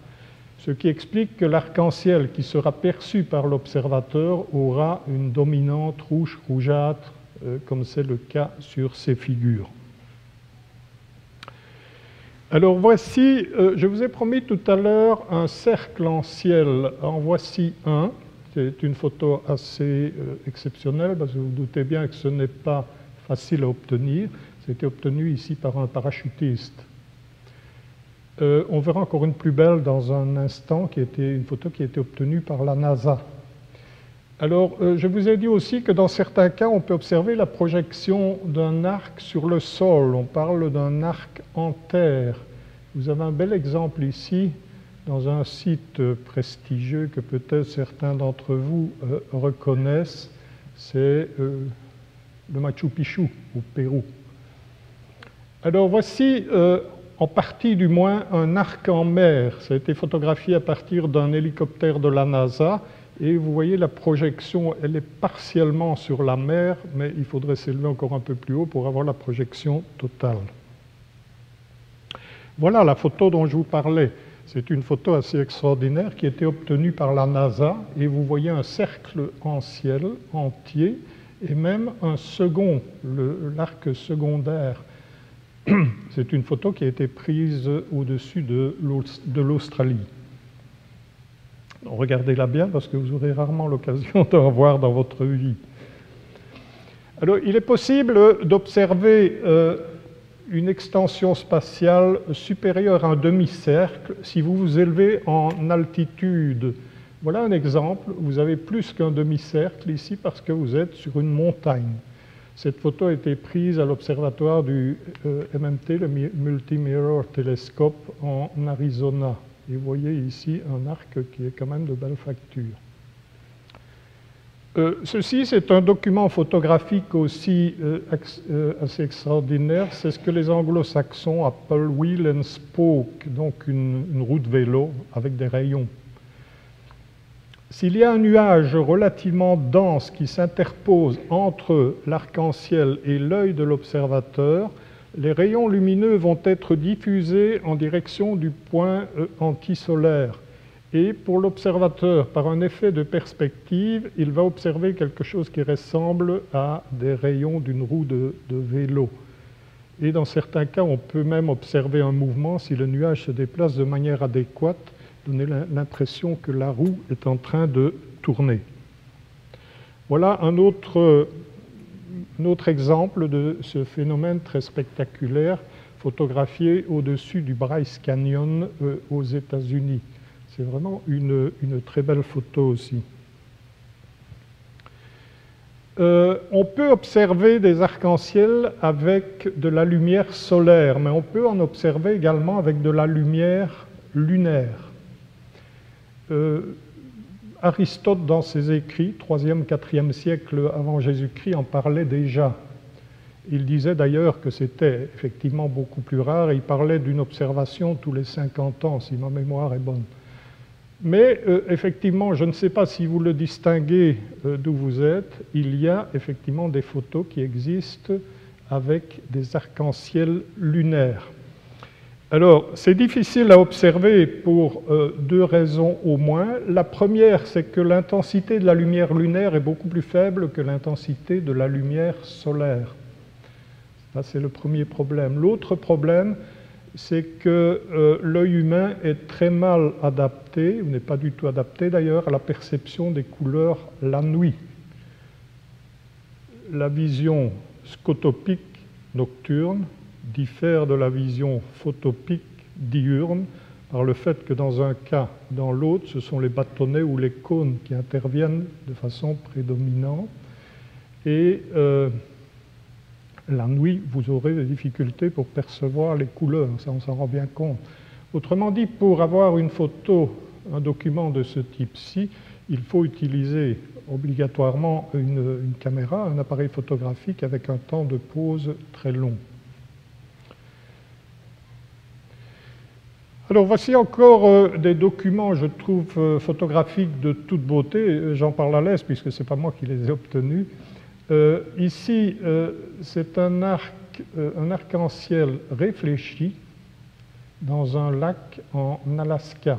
Ce qui explique que l'arc-en-ciel qui sera perçu par l'observateur aura une dominante rouge-rougeâtre, comme c'est le cas sur ces figures. Alors voici, je vous ai promis tout à l'heure un cercle en ciel. En voici un. C'est une photo assez exceptionnelle, parce que vous vous doutez bien que ce n'est pas facile à obtenir. C'était obtenu ici par un parachutiste. On verra encore une plus belle dans un instant, qui était une photo qui a été obtenue par la NASA. Alors, je vous ai dit aussi que dans certains cas, on peut observer la projection d'un arc sur le sol. On parle d'un arc en terre. Vous avez un bel exemple ici, dans un site prestigieux que peut-être certains d'entre vous reconnaissent. C'est le Machu Picchu, au Pérou. Alors, voici, en partie du moins, un arc en mer. Ça a été photographié à partir d'un hélicoptère de la NASA. Et vous voyez la projection, elle est partiellement sur la mer, mais il faudrait s'élever encore un peu plus haut pour avoir la projection totale. Voilà la photo dont je vous parlais. C'est une photo assez extraordinaire qui a été obtenue par la NASA, et vous voyez un cercle en ciel entier, et même un second, l'arc secondaire. C'est une photo qui a été prise au-dessus de l'Australie. Regardez-la bien parce que vous aurez rarement l'occasion d'en voir dans votre vie. Alors, il est possible d'observer une extension spatiale supérieure à un demi-cercle si vous vous élevez en altitude. Voilà un exemple. Vous avez plus qu'un demi-cercle ici parce que vous êtes sur une montagne. Cette photo a été prise à l'observatoire du MMT, le Multi-Mirror Telescope, en Arizona. Et vous voyez ici un arc qui est quand même de belle facture. Ceci, c'est un document photographique aussi assez extraordinaire. C'est ce que les anglo-saxons appellent wheel and spoke, donc une roue de vélo avec des rayons. S'il y a un nuage relativement dense qui s'interpose entre l'arc-en-ciel et l'œil de l'observateur, les rayons lumineux vont être diffusés en direction du point antisolaire. Et pour l'observateur, par un effet de perspective, il va observer quelque chose qui ressemble à des rayons d'une roue de vélo. Et dans certains cas, on peut même observer un mouvement si le nuage se déplace de manière adéquate, donner l'impression que la roue est en train de tourner. Voilà un autre exemple de ce phénomène très spectaculaire photographié au-dessus du Bryce Canyon aux États-Unis. C'est vraiment une très belle photo aussi. On peut observer des arcs-en-ciel avec de la lumière solaire, mais on peut en observer également avec de la lumière lunaire. Aristote, dans ses écrits, 3e, 4e siècle avant Jésus-Christ, en parlait déjà. Il disait d'ailleurs que c'était effectivement beaucoup plus rare, et il parlait d'une observation tous les 50 ans, si ma mémoire est bonne. Mais effectivement, je ne sais pas si vous le distinguez d'où vous êtes, il y a effectivement des photos qui existent avec des arcs-en-ciel lunaires. Alors, c'est difficile à observer pour deux raisons au moins. La première, c'est que l'intensité de la lumière lunaire est beaucoup plus faible que l'intensité de la lumière solaire. Ça, c'est le premier problème. L'autre problème, c'est que l'œil humain est très mal adapté, ou n'est pas du tout adapté d'ailleurs, à la perception des couleurs la nuit. La vision scotopique nocturne diffère de la vision photopique diurne par le fait que dans un cas, dans l'autre, ce sont les bâtonnets ou les cônes qui interviennent de façon prédominante. Et la nuit, vous aurez des difficultés pour percevoir les couleurs, ça on s'en rend bien compte. Autrement dit, pour avoir une photo, un document de ce type-ci, il faut utiliser obligatoirement une caméra, un appareil photographique avec un temps de pause très long. Alors voici encore des documents, je trouve, photographiques de toute beauté. J'en parle à l'aise puisque ce n'est pas moi qui les ai obtenus. Ici, c'est un arc-en-ciel réfléchi dans un lac en Alaska.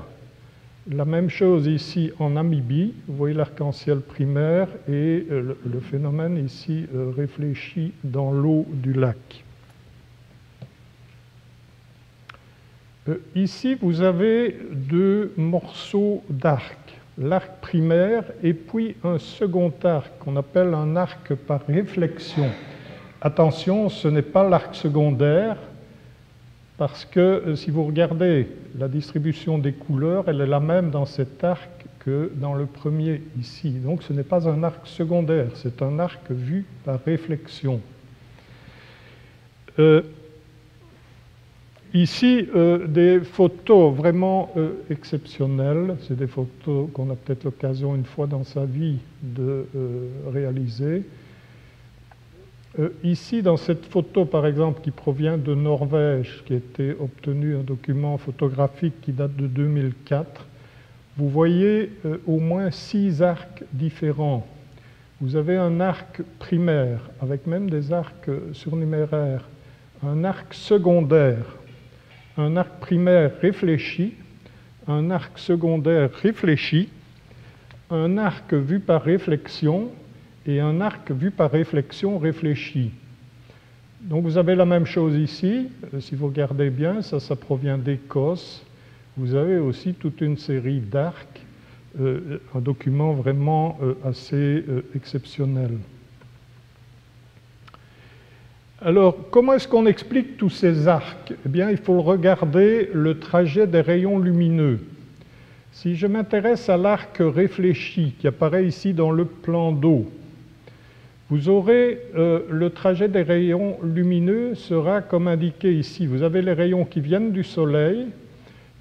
La même chose ici en Namibie. Vous voyez l'arc-en-ciel primaire et le phénomène ici réfléchi dans l'eau du lac. Ici, vous avez deux morceaux d'arc, l'arc primaire et puis un second arc qu'on appelle un arc par réflexion. Attention, ce n'est pas l'arc secondaire parce que si vous regardez la distribution des couleurs, elle est la même dans cet arc que dans le premier ici. Donc ce n'est pas un arc secondaire, c'est un arc vu par réflexion. Ici, des photos vraiment exceptionnelles. C'est des photos qu'on a peut-être l'occasion une fois dans sa vie de réaliser. Ici, dans cette photo, par exemple, qui provient de Norvège, qui a été obtenu un document photographique qui date de 2004, vous voyez au moins 6 arcs différents. Vous avez un arc primaire, avec même des arcs surnuméraires, un arc secondaire, un arc primaire réfléchi, un arc secondaire réfléchi, un arc vu par réflexion et un arc vu par réflexion réfléchi. Donc vous avez la même chose ici, si vous regardez bien, ça provient d'Écosse. Vous avez aussi toute une série d'arcs, un document vraiment assez exceptionnel. Alors, comment est-ce qu'on explique tous ces arcs? Eh bien, il faut regarder le trajet des rayons lumineux. Si je m'intéresse à l'arc réfléchi qui apparaît ici dans le plan d'eau, vous aurez le trajet des rayons lumineux sera comme indiqué ici. Vous avez les rayons qui viennent du soleil,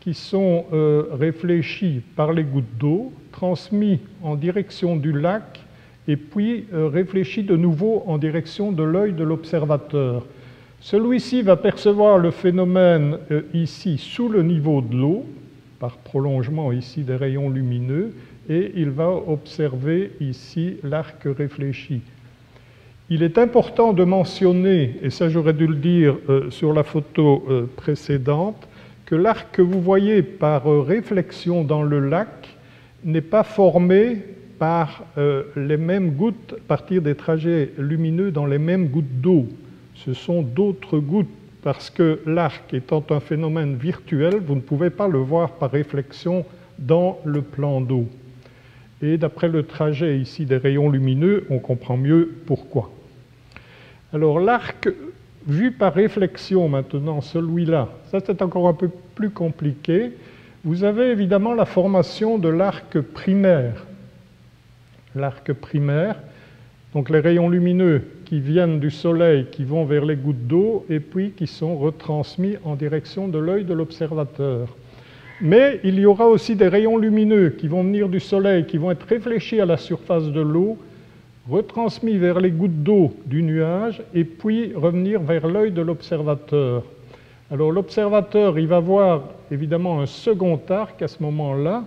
qui sont réfléchis par les gouttes d'eau, transmis en direction du lac, et puis réfléchis de nouveau en direction de l'œil de l'observateur. Celui-ci va percevoir le phénomène ici sous le niveau de l'eau, par prolongement ici des rayons lumineux, et il va observer ici l'arc réfléchi. Il est important de mentionner, et ça j'aurais dû le dire sur la photo précédente, que l'arc que vous voyez par réflexion dans le lac n'est pas formé par les mêmes gouttes, à partir des trajets lumineux dans les mêmes gouttes d'eau. Ce sont d'autres gouttes, parce que l'arc étant un phénomène virtuel, vous ne pouvez pas le voir par réflexion dans le plan d'eau. Et d'après le trajet ici des rayons lumineux, on comprend mieux pourquoi. Alors l'arc vu par réflexion maintenant, celui-là, ça c'est encore un peu plus compliqué. Vous avez évidemment la formation de l'arc primaire. L'arc primaire, donc les rayons lumineux qui viennent du soleil, qui vont vers les gouttes d'eau et puis qui sont retransmis en direction de l'œil de l'observateur. Mais il y aura aussi des rayons lumineux qui vont venir du soleil, qui vont être réfléchis à la surface de l'eau, retransmis vers les gouttes d'eau du nuage et puis revenir vers l'œil de l'observateur. Alors l'observateur, il va voir évidemment un second arc à ce moment-là,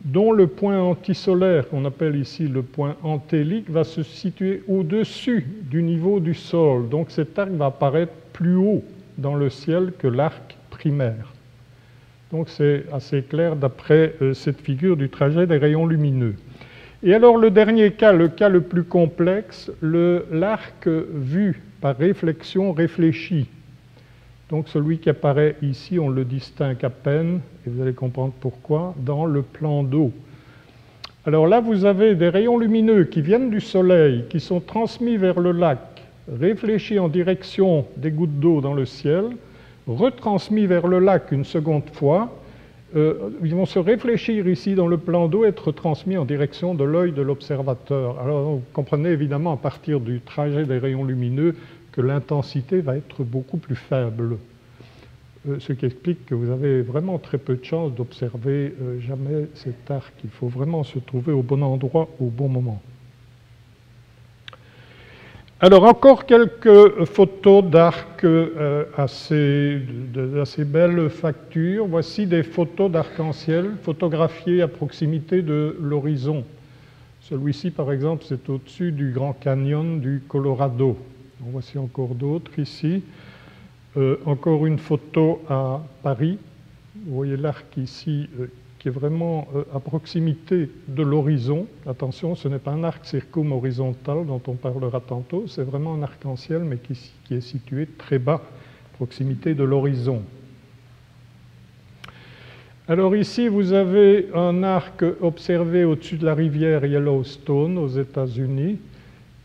dont le point antisolaire, qu'on appelle ici le point antélique, va se situer au-dessus du niveau du sol. Donc cet arc va apparaître plus haut dans le ciel que l'arc primaire. Donc c'est assez clair d'après cette figure du trajet des rayons lumineux. Et alors le dernier cas, le cas le plus complexe, l'arc vu par réflexion réfléchi. Donc celui qui apparaît ici, on le distingue à peine, et vous allez comprendre pourquoi, dans le plan d'eau. Alors là, vous avez des rayons lumineux qui viennent du soleil, qui sont transmis vers le lac, réfléchis en direction des gouttes d'eau dans le ciel, retransmis vers le lac une seconde fois. Ils vont se réfléchir ici dans le plan d'eau et être transmis en direction de l'œil de l'observateur. Alors vous comprenez évidemment à partir du trajet des rayons lumineux que l'intensité va être beaucoup plus faible, ce qui explique que vous avez vraiment très peu de chances d'observer jamais cet arc. Il faut vraiment se trouver au bon endroit au bon moment. Alors, encore quelques photos d'arc d'assez belle facture. Voici des photos d'arc-en-ciel photographiées à proximité de l'horizon. Celui-ci, par exemple, c'est au-dessus du Grand Canyon du Colorado. En voici encore d'autres ici. Encore une photo à Paris. Vous voyez l'arc ici qui est vraiment à proximité de l'horizon. Attention, ce n'est pas un arc circum-horizontal dont on parlera tantôt, c'est vraiment un arc-en-ciel, mais qui est situé très bas, à proximité de l'horizon. Alors ici, vous avez un arc observé au-dessus de la rivière Yellowstone aux États-Unis.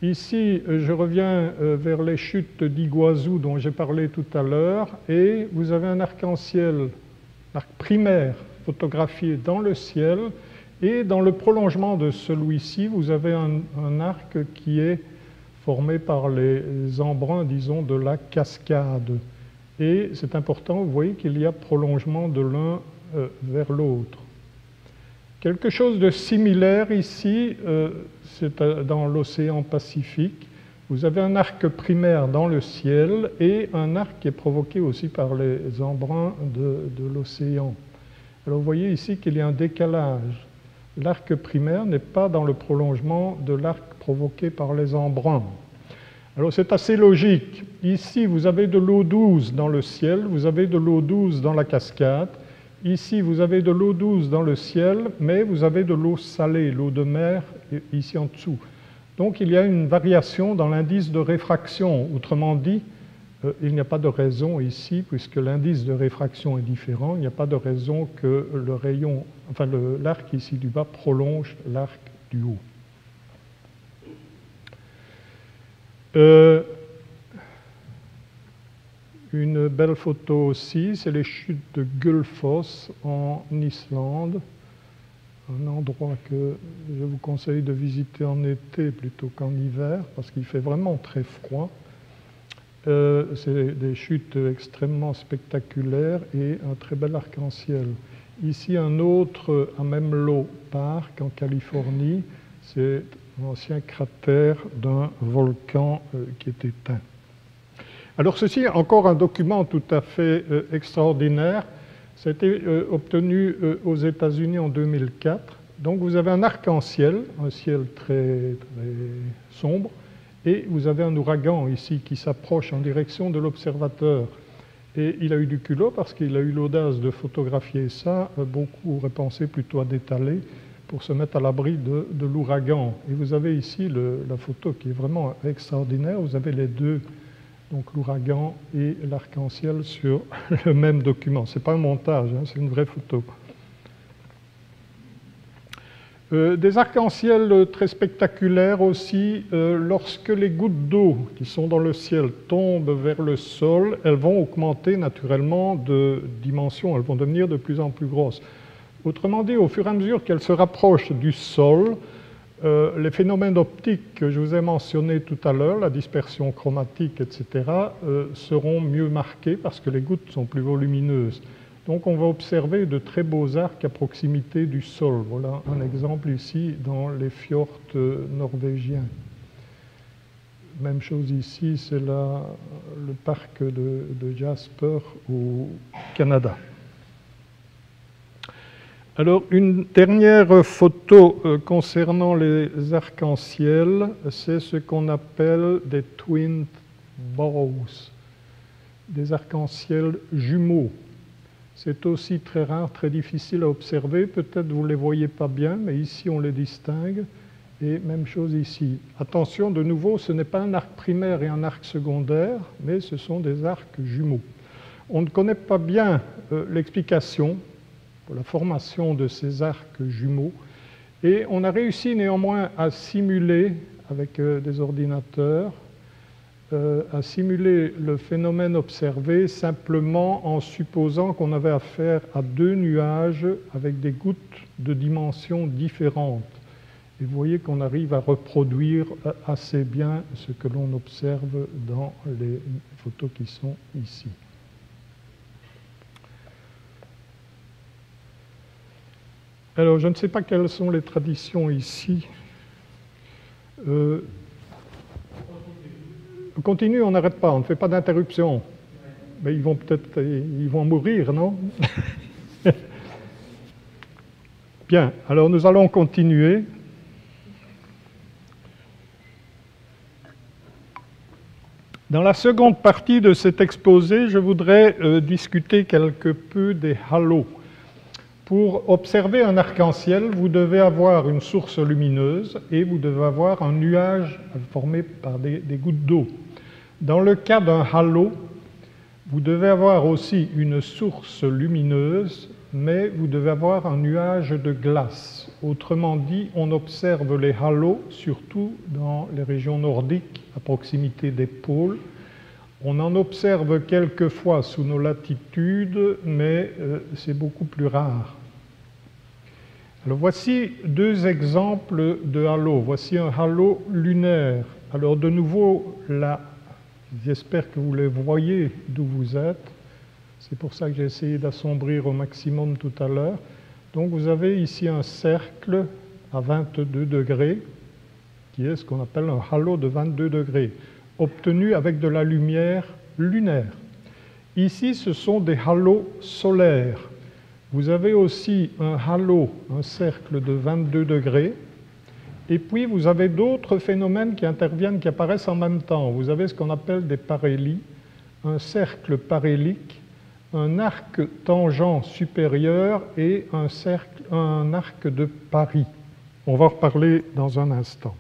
Ici, je reviens vers les chutes d'Iguazú dont j'ai parlé tout à l'heure, et vous avez un arc-en-ciel, arc primaire, photographié dans le ciel, et dans le prolongement de celui-ci, vous avez un arc qui est formé par les embruns, disons, de la cascade. Et c'est important, vous voyez qu'il y a prolongement de l'un vers l'autre. Quelque chose de similaire ici, c'est dans l'océan Pacifique. Vous avez un arc primaire dans le ciel et un arc qui est provoqué aussi par les embruns de l'océan. Alors vous voyez ici qu'il y a un décalage. L'arc primaire n'est pas dans le prolongement de l'arc provoqué par les embruns. Alors c'est assez logique. Ici, vous avez de l'eau douce dans le ciel, vous avez de l'eau douce dans la cascade. Ici, vous avez de l'eau douce dans le ciel, mais vous avez de l'eau salée, l'eau de mer, ici en dessous. Donc il y a une variation dans l'indice de réfraction. Autrement dit, il n'y a pas de raison ici, puisque l'indice de réfraction est différent, il n'y a pas de raison que le rayon, enfin l'arc ici du bas prolonge l'arc du haut. Une belle photo aussi, c'est les chutes de Gullfoss en Islande, un endroit que je vous conseille de visiter en été plutôt qu'en hiver, parce qu'il fait vraiment très froid. C'est des chutes extrêmement spectaculaires et un très bel arc-en-ciel. Ici, un autre Amello Park en Californie, c'est un ancien cratère d'un volcan qui est éteint. Alors ceci est encore un document tout à fait extraordinaire. Ça a été obtenu aux États-Unis en 2004. Donc vous avez un arc-en-ciel, un ciel très, très sombre, et vous avez un ouragan ici qui s'approche en direction de l'observateur. Et il a eu du culot parce qu'il a eu l'audace de photographier ça. Beaucoup auraient pensé plutôt à d'étaler pour se mettre à l'abri de l'ouragan. Et vous avez ici la photo qui est vraiment extraordinaire. Vous avez les deux, donc l'ouragan et l'arc-en-ciel sur le même document. Ce n'est pas un montage, hein, c'est une vraie photo. Des arcs-en-ciel très spectaculaires aussi, lorsque les gouttes d'eau qui sont dans le ciel tombent vers le sol, elles vont augmenter naturellement de dimension, elles vont devenir de plus en plus grosses. Autrement dit, au fur et à mesure qu'elles se rapprochent du sol, les phénomènes optiques que je vous ai mentionnés tout à l'heure, la dispersion chromatique, etc., seront mieux marqués parce que les gouttes sont plus volumineuses. Donc on va observer de très beaux arcs à proximité du sol. Voilà un exemple ici dans les fjords norvégiens. Même chose ici, c'est le parc de Jasper au Canada. Alors une dernière photo concernant les arcs-en-ciel, c'est ce qu'on appelle des twin bows, des arcs-en-ciel jumeaux. C'est aussi très rare, très difficile à observer. Peut-être vous ne les voyez pas bien, mais ici on les distingue. Et même chose ici. Attention, de nouveau, ce n'est pas un arc primaire et un arc secondaire, mais ce sont des arcs jumeaux. On ne connaît pas bien l'explication pour la formation de ces arcs jumeaux. Et on a réussi néanmoins à simuler, avec des ordinateurs, à simuler le phénomène observé simplement en supposant qu'on avait affaire à deux nuages avec des gouttes de dimensions différentes. Et vous voyez qu'on arrive à reproduire assez bien ce que l'on observe dans les photos qui sont ici. Alors, je ne sais pas quelles sont les traditions ici. continue, on n'arrête pas, on ne fait pas d'interruption. Mais ils vont mourir, non? Bien, alors nous allons continuer. Dans la seconde partie de cet exposé, je voudrais discuter quelque peu des halos. Pour observer un arc-en-ciel, vous devez avoir une source lumineuse et vous devez avoir un nuage formé par des gouttes d'eau. Dans le cas d'un halo, vous devez avoir aussi une source lumineuse, mais vous devez avoir un nuage de glace. Autrement dit, on observe les halos, surtout dans les régions nordiques, à proximité des pôles. On en observe quelquefois sous nos latitudes, mais c'est beaucoup plus rare. Alors voici deux exemples de halos. Voici un halo lunaire. Alors de nouveau, là, j'espère que vous les voyez d'où vous êtes. C'est pour ça que j'ai essayé d'assombrir au maximum tout à l'heure. Donc vous avez ici un cercle à 22 degrés, qui est ce qu'on appelle un halo de 22 degrés, obtenu avec de la lumière lunaire. Ici, ce sont des halos solaires. Vous avez aussi un halo, un cercle de 22 degrés, et puis vous avez d'autres phénomènes qui interviennent, qui apparaissent en même temps. Vous avez ce qu'on appelle des parélies, un cercle parélique, un arc tangent supérieur et un arc de Paris. On va en reparler dans un instant.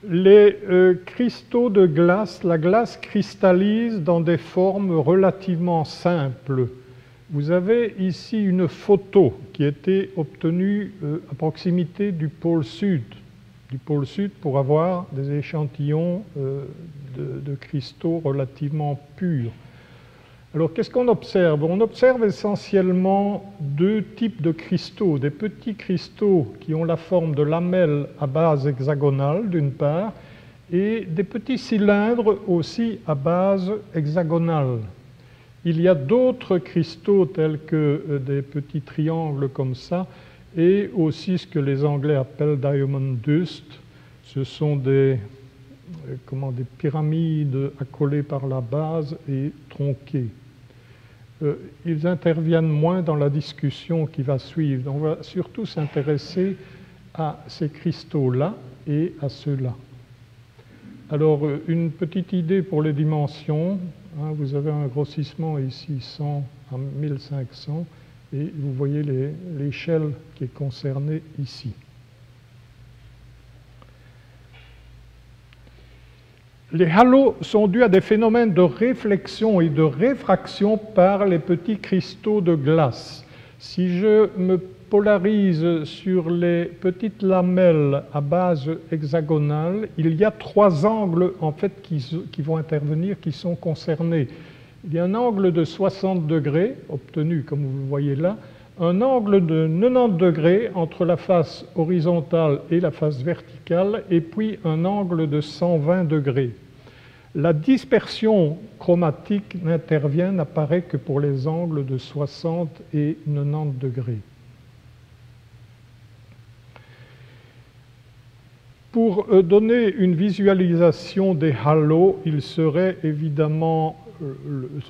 Les cristaux de glace, la glace cristallise dans des formes relativement simples. Vous avez ici une photo qui a été obtenue à proximité du pôle sud pour avoir des échantillons de cristaux relativement purs. Alors, qu'est-ce qu'on observe? On observe essentiellement deux types de cristaux. Des petits cristaux qui ont la forme de lamelles à base hexagonale, d'une part, et des petits cylindres aussi à base hexagonale. Il y a d'autres cristaux tels que des petits triangles comme ça, et aussi ce que les Anglais appellent diamond dust. Ce sont des pyramides accolées par la base et tronquées. Ils interviennent moins dans la discussion qui va suivre. On va surtout s'intéresser à ces cristaux-là et à ceux-là. Alors, une petite idée pour les dimensions. Vous avez un grossissement ici 100 à 1500 et vous voyez l'échelle qui est concernée ici. Les halos sont dus à des phénomènes de réflexion et de réfraction par les petits cristaux de glace. Si je me polarise sur les petites lamelles à base hexagonale, il y a trois angles en fait qui vont intervenir, qui sont concernés. Il y a un angle de 60 degrés, obtenu comme vous le voyez là, un angle de 90 degrés entre la face horizontale et la face verticale, et puis un angle de 120 degrés. La dispersion chromatique n'apparaît que pour les angles de 60 et 90 degrés. Pour donner une visualisation des halos, il serait évidemment,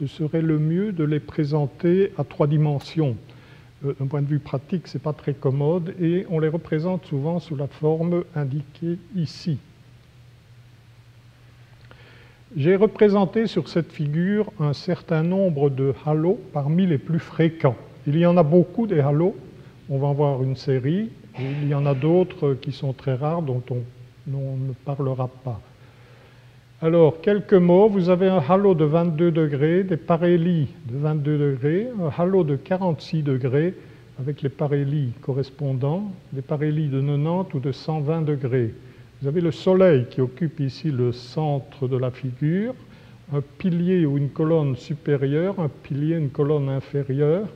ce serait le mieux de les présenter à trois dimensions. D'un point de vue pratique, ce n'est pas très commode et on les représente souvent sous la forme indiquée ici. J'ai représenté sur cette figure un certain nombre de halos parmi les plus fréquents. Il y en a beaucoup des halos, on va en voir une série, et il y en a d'autres qui sont très rares dont on ne parlera pas. Alors, quelques mots. Vous avez un halo de 22 degrés, des parélies de 22 degrés, un halo de 46 degrés avec les parélies correspondants, des parélies de 90 ou de 120 degrés. Vous avez le Soleil qui occupe ici le centre de la figure, un pilier ou une colonne supérieure, un pilier, une colonne inférieure,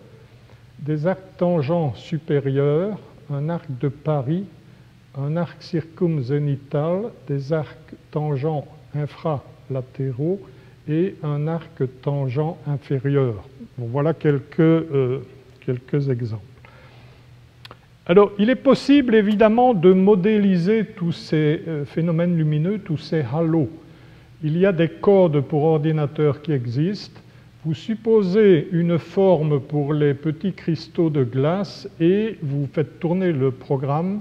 des arcs tangents supérieurs, un arc de Paris, un arc circumzénital, des arcs tangents infralatéraux et un arc tangent inférieur. Bon, voilà quelques exemples. Alors, il est possible évidemment de modéliser tous ces phénomènes lumineux, tous ces halos. Il y a des codes pour ordinateur qui existent. Vous supposez une forme pour les petits cristaux de glace et vous faites tourner le programme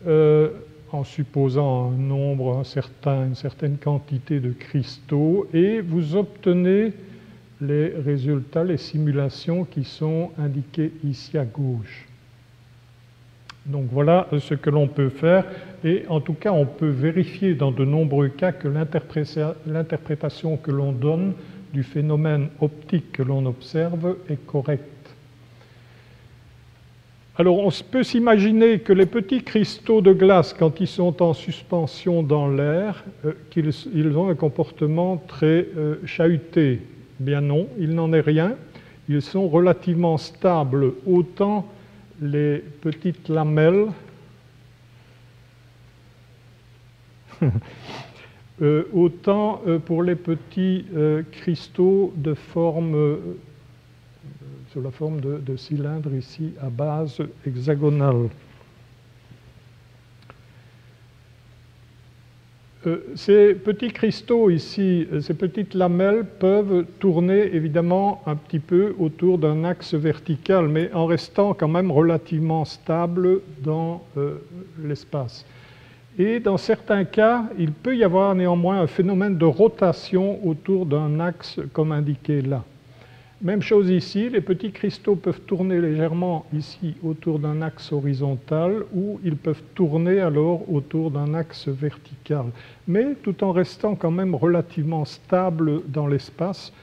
en supposant un nombre, une certaine quantité de cristaux, et vous obtenez les résultats, les simulations qui sont indiquées ici à gauche. Donc voilà ce que l'on peut faire, et en tout cas on peut vérifier dans de nombreux cas que l'interprétation que l'on donne du phénomène optique que l'on observe est correcte. Alors on peut s'imaginer que les petits cristaux de glace, quand ils sont en suspension dans l'air, qu'ils ont un comportement très chahuté. Bien non, il n'en est rien. Ils sont relativement stables, autant les petites lamelles autant pour les petits cristaux de forme sous la forme de cylindre ici à base hexagonale. Ces petits cristaux ici, ces petites lamelles peuvent tourner évidemment un petit peu autour d'un axe vertical, mais en restant quand même relativement stable dans l'espace. Et dans certains cas, il peut y avoir néanmoins un phénomène de rotation autour d'un axe comme indiqué là. Même chose ici, les petits cristaux peuvent tourner légèrement ici autour d'un axe horizontal ou ils peuvent tourner alors autour d'un axe vertical, mais tout en restant quand même relativement stable dans l'espace,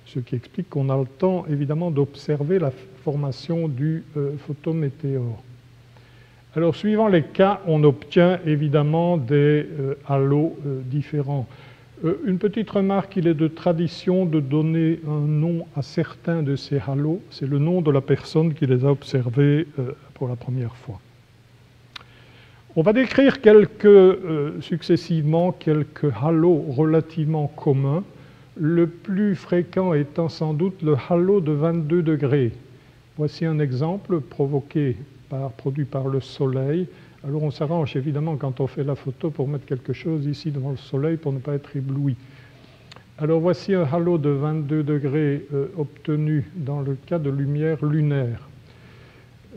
ce qui explique qu'on a le temps évidemment d'observer la formation du photométéore. Alors suivant les cas, on obtient évidemment des halos différents. Une petite remarque, il est de tradition de donner un nom à certains de ces halos. C'est le nom de la personne qui les a observés pour la première fois. On va décrire successivement quelques halos relativement communs, le plus fréquent étant sans doute le halo de 22 degrés. Voici un exemple produit par le Soleil. Alors on s'arrange évidemment quand on fait la photo pour mettre quelque chose ici devant le Soleil pour ne pas être ébloui. Alors voici un halo de 22 degrés obtenu dans le cas de lumière lunaire.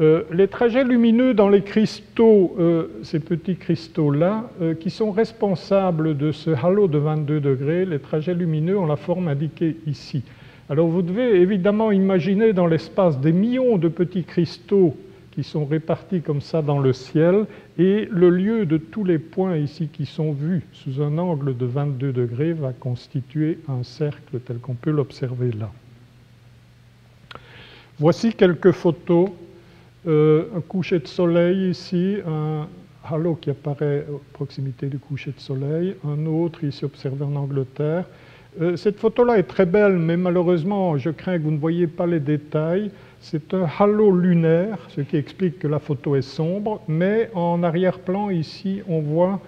Les trajets lumineux dans les cristaux, ces petits cristaux-là, qui sont responsables de ce halo de 22 degrés, les trajets lumineux ont la forme indiquée ici. Alors vous devez évidemment imaginer dans l'espace des millions de petits cristaux qui sont répartis comme ça dans le ciel, et le lieu de tous les points ici qui sont vus sous un angle de 22 degrés va constituer un cercle tel qu'on peut l'observer là. Voici quelques photos. Un coucher de soleil ici, un halo qui apparaît à proximité du coucher de soleil, un autre ici observé en Angleterre. Cette photo-là est très belle, mais malheureusement, je crains que vous ne voyez pas les détails. C'est un halo lunaire, ce qui explique que la photo est sombre, mais en arrière-plan, ici, on voit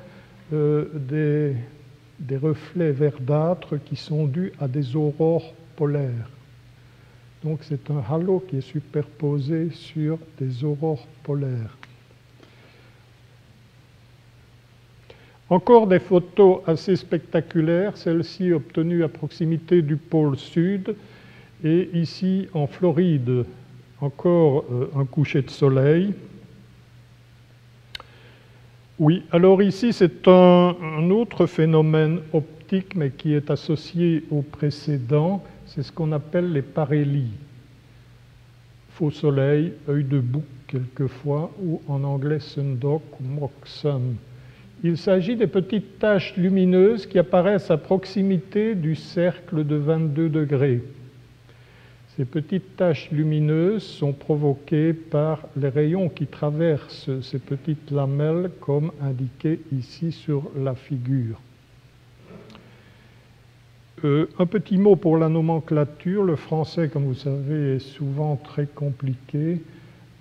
des reflets verdâtres qui sont dus à des aurores polaires. Donc c'est un halo qui est superposé sur des aurores polaires. Encore des photos assez spectaculaires, celle-ci obtenue à proximité du pôle sud, et ici en Floride, encore un coucher de soleil. Oui, alors ici c'est un autre phénomène optique, mais qui est associé au précédent, c'est ce qu'on appelle les parélies. Faux soleil, œil de bouc quelquefois, ou en anglais sundock ou mock sun. Il s'agit des petites taches lumineuses qui apparaissent à proximité du cercle de 22 degrés. Ces petites taches lumineuses sont provoquées par les rayons qui traversent ces petites lamelles, comme indiqué ici sur la figure. Un petit mot pour la nomenclature. Le français, comme vous savez, est souvent très compliqué.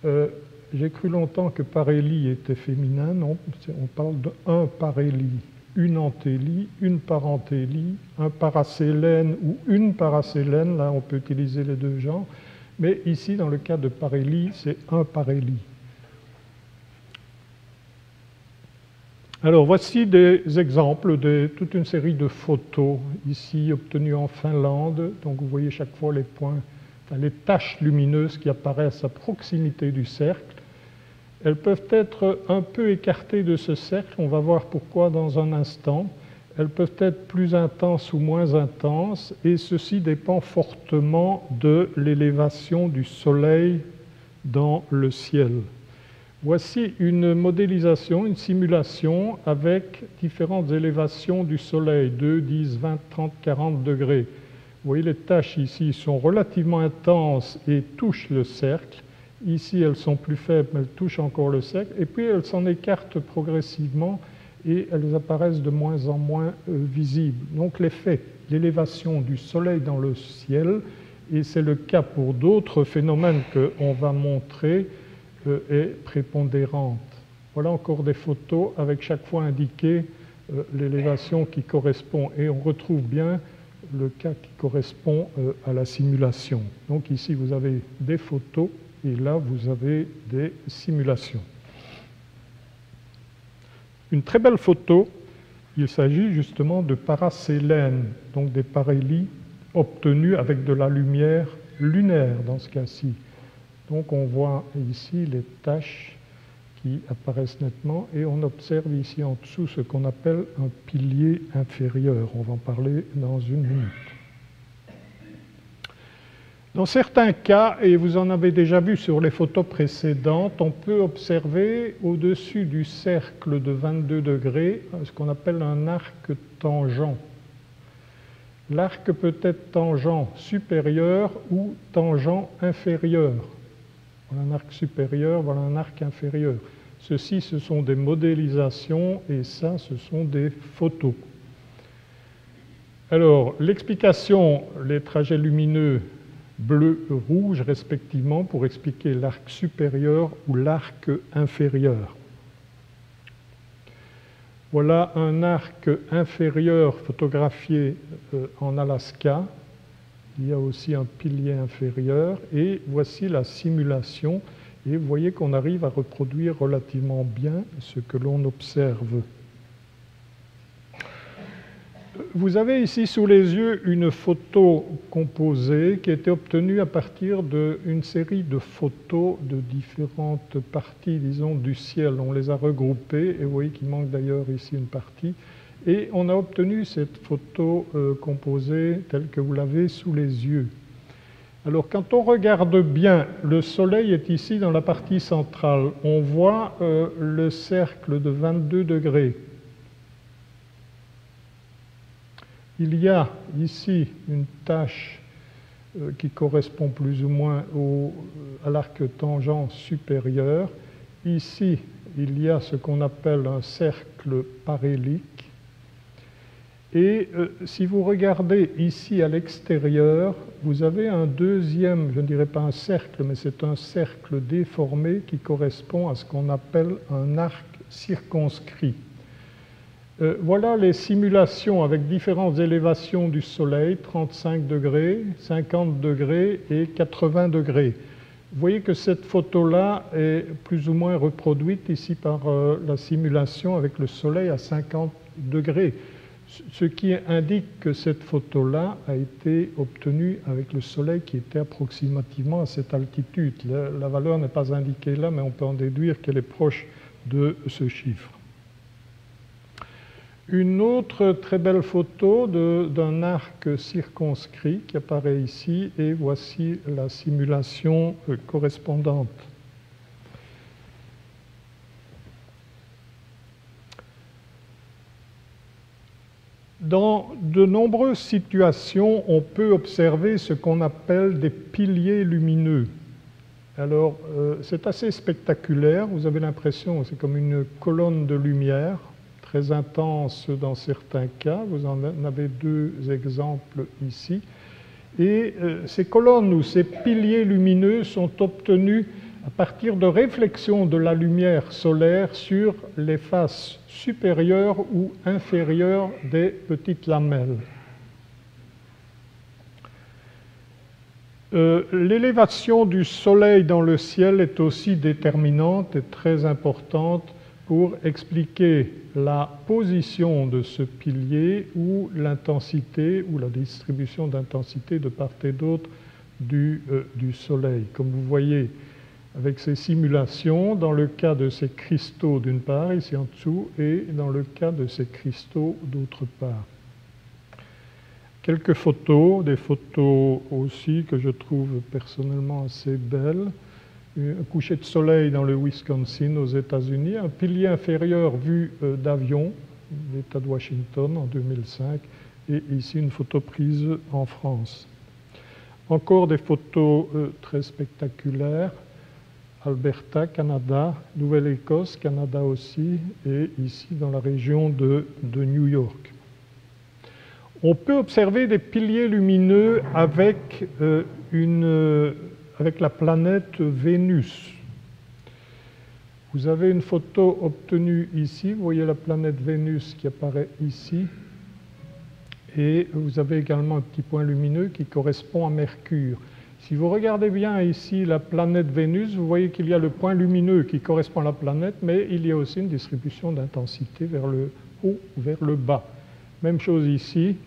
J'ai cru longtemps que parélie était féminin. Non, on parle d'un parélie, une antélie, une parentélie, un parasélène ou une parasélène. Là, on peut utiliser les deux genres. Mais ici, dans le cas de parélie, c'est un parélie. Alors voici des exemples de toute une série de photos ici obtenues en Finlande. Donc vous voyez chaque fois les points, les taches lumineuses qui apparaissent à proximité du cercle. Elles peuvent être un peu écartées de ce cercle, on va voir pourquoi dans un instant. Elles peuvent être plus intenses ou moins intenses, et ceci dépend fortement de l'élévation du Soleil dans le ciel. Voici une modélisation, une simulation avec différentes élévations du Soleil, 2, 10, 20, 30, 40 degrés. Vous voyez, les taches ici sont relativement intenses et touchent le cercle. Ici, elles sont plus faibles, mais elles touchent encore le cercle. Et puis, elles s'en écartent progressivement et elles apparaissent de moins en moins visibles. Donc, l'effet, l'élévation du Soleil dans le ciel, et c'est le cas pour d'autres phénomènes qu'on va montrer, est prépondérante. Voilà encore des photos avec chaque fois indiqué l'élévation qui correspond. Et on retrouve bien le cas qui correspond à la simulation. Donc ici, vous avez des photos et là, vous avez des simulations. Une très belle photo, il s'agit justement de parasélènes, donc des parélies obtenus avec de la lumière lunaire dans ce cas-ci. Donc on voit ici les taches qui apparaissent nettement et on observe ici en dessous ce qu'on appelle un pilier inférieur. On va en parler dans une minute. Dans certains cas, et vous en avez déjà vu sur les photos précédentes, on peut observer au-dessus du cercle de 22 degrés ce qu'on appelle un arc tangent. L'arc peut être tangent supérieur ou tangent inférieur. Voilà un arc supérieur, voilà un arc inférieur. Ceci, ce sont des modélisations et ça, ce sont des photos. Alors, l'explication, les trajets lumineux bleu et rouge respectivement pour expliquer l'arc supérieur ou l'arc inférieur. Voilà un arc inférieur photographié en Alaska. Il y a aussi un pilier inférieur et voici la simulation et vous voyez qu'on arrive à reproduire relativement bien ce que l'on observe. Vous avez ici sous les yeux une photo composée qui a été obtenue à partir d'une série de photos de différentes parties, disons, du ciel. On les a regroupées et vous voyez qu'il manque d'ailleurs ici une partie. Et on a obtenu cette photo composée telle que vous l'avez sous les yeux. Alors quand on regarde bien, le Soleil est ici dans la partie centrale. On voit le cercle de 22 degrés. Il y a ici une tache qui correspond plus ou moins à l'arc tangent supérieur. Ici, il y a ce qu'on appelle un cercle parélique. Et si vous regardez ici à l'extérieur, vous avez un deuxième, je ne dirais pas un cercle, mais c'est un cercle déformé qui correspond à ce qu'on appelle un arc circonscrit. Voilà les simulations avec différentes élévations du Soleil, 35 degrés, 50 degrés et 80 degrés. Vous voyez que cette photo-là est plus ou moins reproduite ici par la simulation avec le Soleil à 50 degrés. Ce qui indique que cette photo-là a été obtenue avec le Soleil qui était approximativement à cette altitude. La valeur n'est pas indiquée là, mais on peut en déduire qu'elle est proche de ce chiffre. Une autre très belle photo d'un arc circonscrit qui apparaît ici, et voici la simulation correspondante. Dans de nombreuses situations, on peut observer ce qu'on appelle des piliers lumineux. Alors, c'est assez spectaculaire, vous avez l'impression, c'est comme une colonne de lumière, très intense dans certains cas, vous en avez deux exemples ici. Et ces colonnes ou ces piliers lumineux sont obtenus à partir de réflexions de la lumière solaire sur les faces supérieures ou inférieures des petites lamelles. L'élévation du Soleil dans le ciel est aussi déterminante et très importante pour expliquer la position de ce pilier ou l'intensité ou la distribution d'intensité de part et d'autre du Soleil. Comme vous voyez avec ces simulations, dans le cas de ces cristaux d'une part, ici en dessous, et dans le cas de ces cristaux d'autre part. Quelques photos, des photos aussi que je trouve personnellement assez belles. Un coucher de soleil dans le Wisconsin aux États-Unis, un pilier inférieur vu d'avion, l'État de Washington en 2005, et ici une photo prise en France. Encore des photos très spectaculaires, Alberta, Canada, Nouvelle-Écosse, Canada aussi, et ici dans la région de New York. On peut observer des piliers lumineux avec la planète Vénus. Vous avez une photo obtenue ici, vous voyez la planète Vénus qui apparaît ici, et vous avez également un petit point lumineux qui correspond à Mercure. Si vous regardez bien ici la planète Vénus, vous voyez qu'il y a le point lumineux qui correspond à la planète, mais il y a aussi une distribution d'intensité vers le haut ou vers le bas. Même chose ici,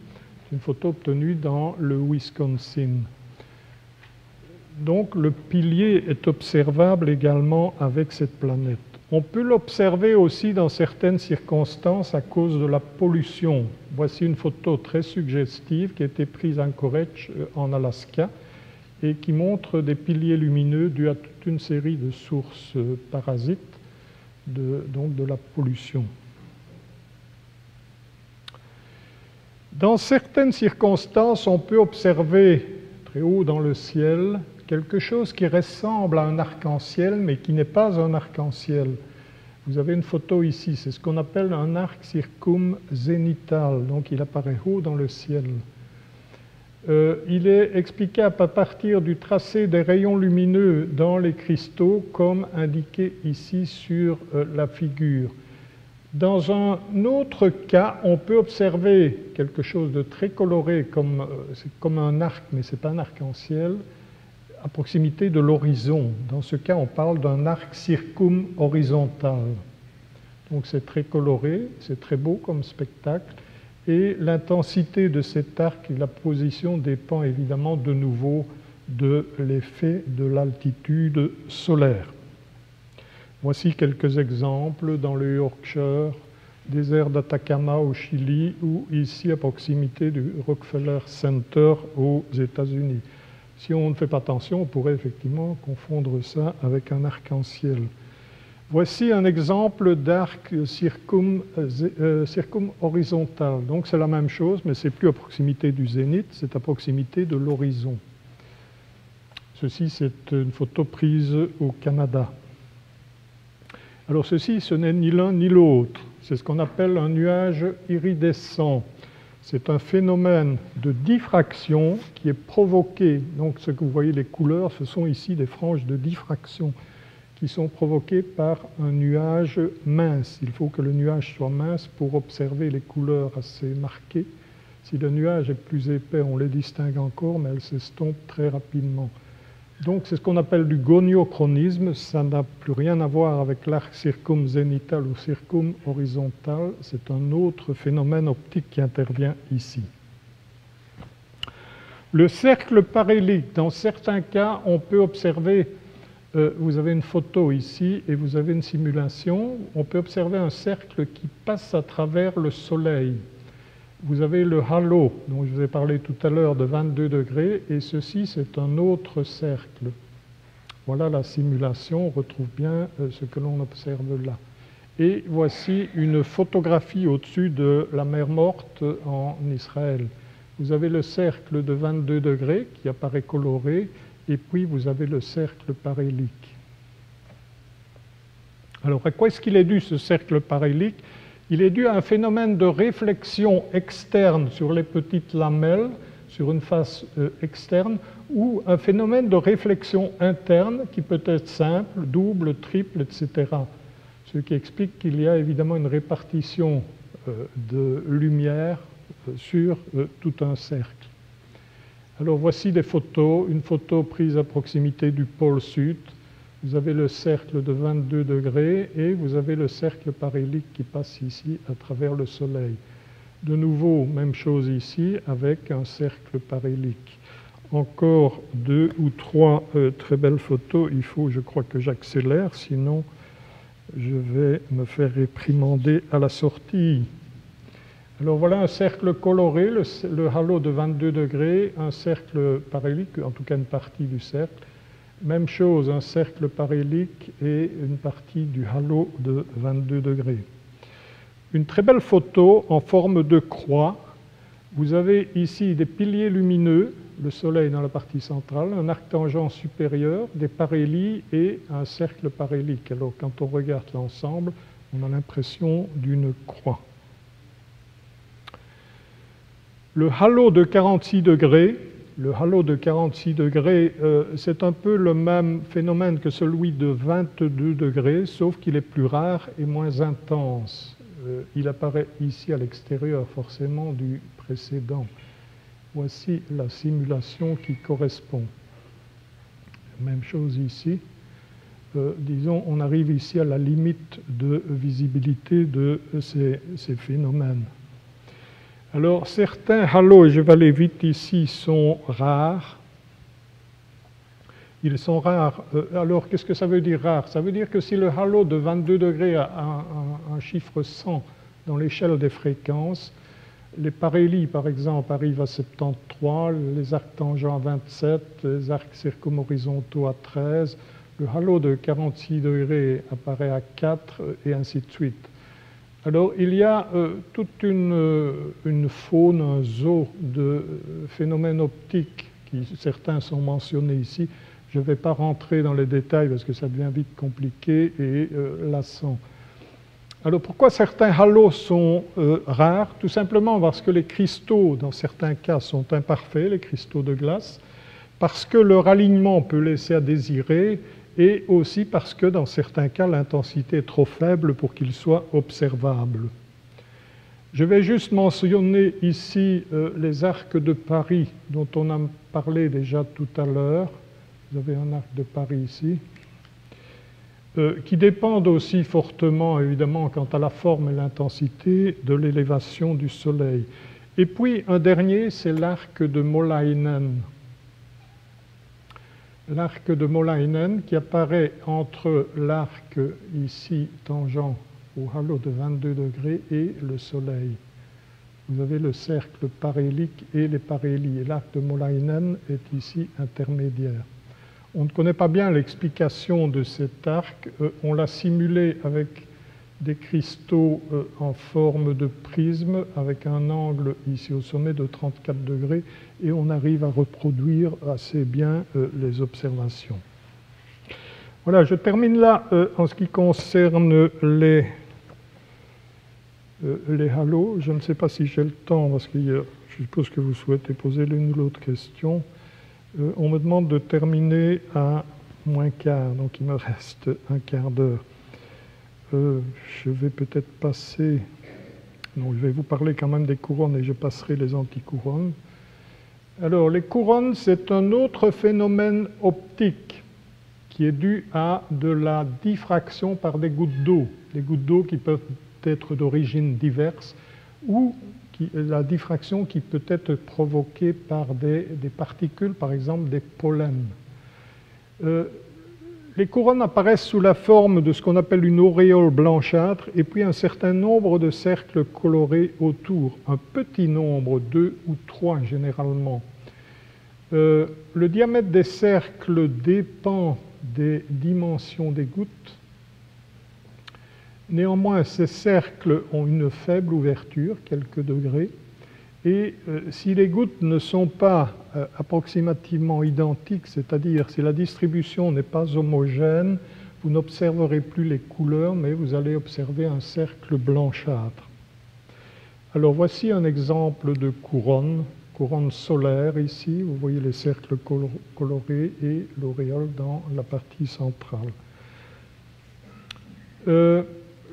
c'est une photo obtenue dans le Wisconsin. Donc le pilier est observable également avec cette planète. On peut l'observer aussi dans certaines circonstances à cause de la pollution. Voici une photo très suggestive qui a été prise à Anchorage en Alaska et qui montre des piliers lumineux dus à toute une série de sources parasites, donc de la pollution. Dans certaines circonstances, on peut observer très haut dans le ciel quelque chose qui ressemble à un arc-en-ciel, mais qui n'est pas un arc-en-ciel. Vous avez une photo ici, c'est ce qu'on appelle un arc circumzénital, donc il apparaît haut dans le ciel. Il est expliqué à partir du tracé des rayons lumineux dans les cristaux, comme indiqué ici sur la figure. Dans un autre cas, on peut observer quelque chose de très coloré, c'est comme un arc, mais ce n'est pas un arc-en-ciel, à proximité de l'horizon. Dans ce cas, on parle d'un arc circumhorizontal. Donc c'est très coloré, c'est très beau comme spectacle, et l'intensité de cet arc et la position dépend évidemment de nouveau de l'effet de l'altitude solaire. Voici quelques exemples dans le Yorkshire, désert d'Atacama au Chili, ou ici à proximité du Rockefeller Center aux États-Unis. Si on ne fait pas attention, on pourrait effectivement confondre ça avec un arc-en-ciel. Voici un exemple d'arc circumhorizontal. Donc c'est la même chose, mais c'est plus à proximité du zénith, c'est à proximité de l'horizon. Ceci, c'est une photo prise au Canada. Alors ceci, ce n'est ni l'un ni l'autre. C'est ce qu'on appelle un nuage iridescent. C'est un phénomène de diffraction qui est provoqué. Donc ce que vous voyez, les couleurs, ce sont ici des franges de diffraction qui sont provoquées par un nuage mince. Il faut que le nuage soit mince pour observer les couleurs assez marquées. Si le nuage est plus épais, on les distingue encore, mais elles s'estompent très rapidement. Donc c'est ce qu'on appelle du goniochronisme, ça n'a plus rien à voir avec l'arc circumzénital ou circumhorizontal, c'est un autre phénomène optique qui intervient ici. Le cercle parélique, dans certains cas, on peut observer, vous avez une photo ici et vous avez une simulation, on peut observer un cercle qui passe à travers le Soleil. Vous avez le halo, dont je vous ai parlé tout à l'heure, de 22 degrés, et ceci, c'est un autre cercle. Voilà la simulation, on retrouve bien ce que l'on observe là. Et voici une photographie au-dessus de la mer Morte en Israël. Vous avez le cercle de 22 degrés qui apparaît coloré, et puis vous avez le cercle parélique. Alors, à quoi est-ce qu'il est dû, ce cercle parélique ? Il est dû à un phénomène de réflexion externe sur les petites lamelles, sur une face externe, ou un phénomène de réflexion interne qui peut être simple, double, triple, etc. Ce qui explique qu'il y a évidemment une répartition de lumière sur tout un cercle. Alors voici des photos, une photo prise à proximité du pôle sud. vous avez le cercle de 22 degrés et vous avez le cercle parhélique qui passe ici à travers le Soleil. De nouveau, même chose ici avec un cercle parhélique. Encore 2 ou 3 très belles photos. Il faut, je crois que j'accélère, sinon je vais me faire réprimander à la sortie. Alors voilà un cercle coloré, le halo de 22 degrés, un cercle parhélique, en tout cas une partie du cercle. Même chose, un cercle parhélique et une partie du halo de 22 degrés. Une très belle photo en forme de croix. Vous avez ici des piliers lumineux, le Soleil dans la partie centrale, un arc tangent supérieur, des parhélies et un cercle parhélique. Alors quand on regarde l'ensemble, on a l'impression d'une croix. Le halo de 46 degrés, c'est un peu le même phénomène que celui de 22 degrés, sauf qu'il est plus rare et moins intense. Il apparaît ici à l'extérieur forcément du précédent. Voici la simulation qui correspond. Même chose ici. Disons, on arrive ici à la limite de visibilité de ces phénomènes. Alors, certains halos, je vais aller vite ici, sont rares. Ils sont rares. Alors, qu'est-ce que ça veut dire rare? Ça veut dire que si le halo de 22 degrés a un chiffre 100 dans l'échelle des fréquences, les parhélies, par exemple, arrivent à 73, les arcs tangents à 27, les arcs circumhorizontaux à 13, le halo de 46 degrés apparaît à 4, et ainsi de suite. Alors, il y a toute une faune, un zoo de phénomènes optiques, qui certains sont mentionnés ici. Je ne vais pas rentrer dans les détails parce que ça devient vite compliqué et lassant. Alors, pourquoi certains halos sont rares? Tout simplement parce que les cristaux, dans certains cas, sont imparfaits, les cristaux de glace, parce que leur alignement peut laisser à désirer, et aussi parce que dans certains cas, l'intensité est trop faible pour qu'il soit observable. Je vais juste mentionner ici les arcs de Paris dont on a parlé déjà tout à l'heure. Vous avez un arc de Paris ici, qui dépendent aussi fortement, évidemment, quant à la forme et l'intensité de l'élévation du Soleil. Et puis un dernier, c'est l'arc de Molainen. L'arc de Molainen qui apparaît entre l'arc ici tangent au halo de 22 degrés et le Soleil. Vous avez le cercle parhélique et les parhélies. Et l'arc de Molainen est ici intermédiaire. On ne connaît pas bien l'explication de cet arc. On l'a simulé avec des cristaux en forme de prisme avec un angle ici au sommet de 34 degrés et on arrive à reproduire assez bien les observations. Voilà, je termine là en ce qui concerne les halos. Je ne sais pas si j'ai le temps parce que je suppose que vous souhaitez poser l'une ou l'autre question. On me demande de terminer à -15, donc il me reste un quart d'heure. Je vais peut-être passer... Non, je vais vous parler quand même des couronnes et je passerai les anticouronnes. Alors, les couronnes, c'est un autre phénomène optique qui est dû à de la diffraction par des gouttes d'eau. Des gouttes d'eau qui peuvent être d'origine diverse ou la diffraction qui peut être provoquée par des particules, par exemple des pollens. Les couronnes apparaissent sous la forme de ce qu'on appelle une auréole blanchâtre et puis un certain nombre de cercles colorés autour, un petit nombre, 2 ou 3 généralement. Le diamètre des cercles dépend des dimensions des gouttes. Néanmoins, ces cercles ont une faible ouverture, quelques degrés, et si les gouttes ne sont pas approximativement identiques, c'est-à-dire si la distribution n'est pas homogène, vous n'observerez plus les couleurs, mais vous allez observer un cercle blanchâtre. Alors voici un exemple de couronne solaire ici, vous voyez les cercles colorés et l'auréole dans la partie centrale.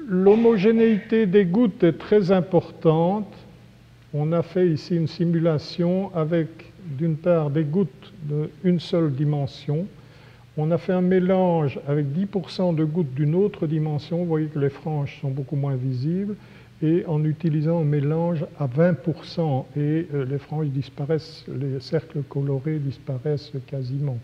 L'homogénéité des gouttes est très importante. On a fait ici une simulation avec, d'une part, des gouttes d'une seule dimension. On a fait un mélange avec 10% de gouttes d'une autre dimension. Vous voyez que les franges sont beaucoup moins visibles. Et en utilisant un mélange à 20%, et les franges disparaissent, les cercles colorés disparaissent quasiment.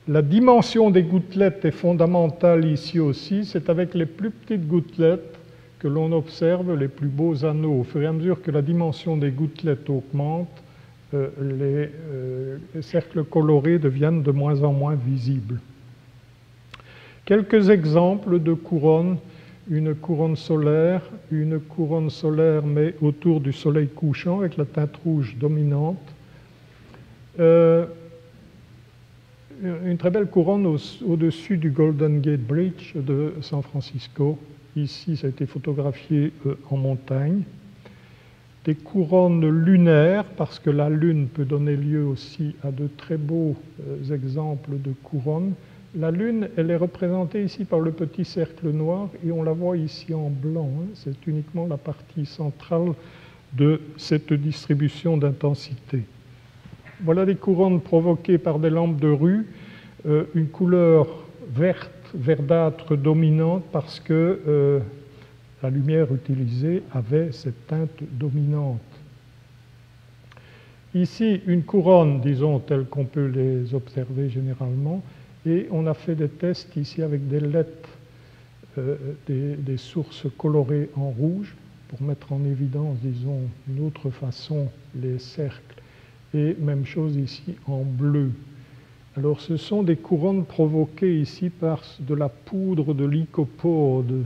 La dimension des gouttelettes est fondamentale ici aussi. C'est avec les plus petites gouttelettes que l'on observe les plus beaux anneaux. Au fur et à mesure que la dimension des gouttelettes augmente, les cercles colorés deviennent de moins en moins visibles. Quelques exemples de couronnes. Une couronne solaire mais autour du soleil couchant avec la teinte rouge dominante. Une très belle couronne au-dessus du Golden Gate Bridge de San Francisco. Ici, ça a été photographié en montagne. Des couronnes lunaires, parce que la Lune peut donner lieu aussi à de très beaux exemples de couronnes. La Lune, elle est représentée ici par le petit cercle noir et on la voit ici en blanc. C'est uniquement la partie centrale de cette distribution d'intensité. Voilà des couronnes provoquées par des lampes de rue, une couleur verte, verdâtre dominante parce que la lumière utilisée avait cette teinte dominante. Ici, une couronne, disons, telle qu'on peut les observer généralement, et on a fait des tests ici avec des lettres, des sources colorées en rouge, pour mettre en évidence, disons, d'une autre façon les cercles. Et même chose ici en bleu. Alors ce sont des couronnes provoquées ici par de la poudre de lycopode,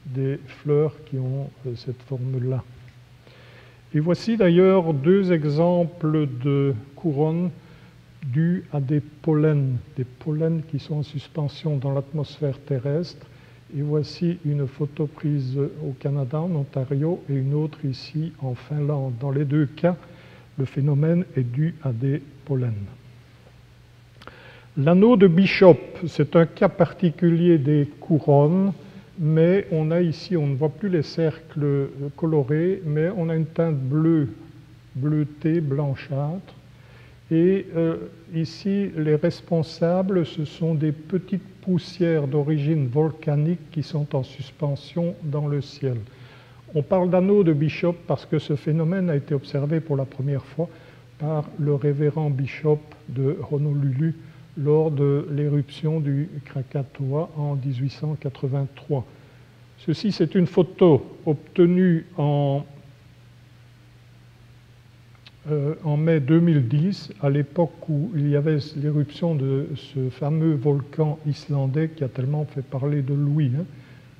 des fleurs qui ont cette forme-là. Et voici d'ailleurs deux exemples de couronnes dues à des pollens qui sont en suspension dans l'atmosphère terrestre. Et voici une photo prise au Canada, en Ontario, et une autre ici en Finlande. Dans les deux cas, le phénomène est dû à des pollens. L'anneau de Bishop, c'est un cas particulier des couronnes, mais on a ici, on ne voit plus les cercles colorés, mais on a une teinte bleue, bleutée, blanchâtre. Et ici, les responsables, ce sont des petites poussières d'origine volcanique qui sont en suspension dans le ciel. On parle d'anneau de Bishop parce que ce phénomène a été observé pour la première fois par le révérend Bishop de Honolulu lors de l'éruption du Krakatoa en 1883. Ceci, c'est une photo obtenue en mai 2010, à l'époque où il y avait l'éruption de ce fameux volcan islandais qui a tellement fait parler de lui.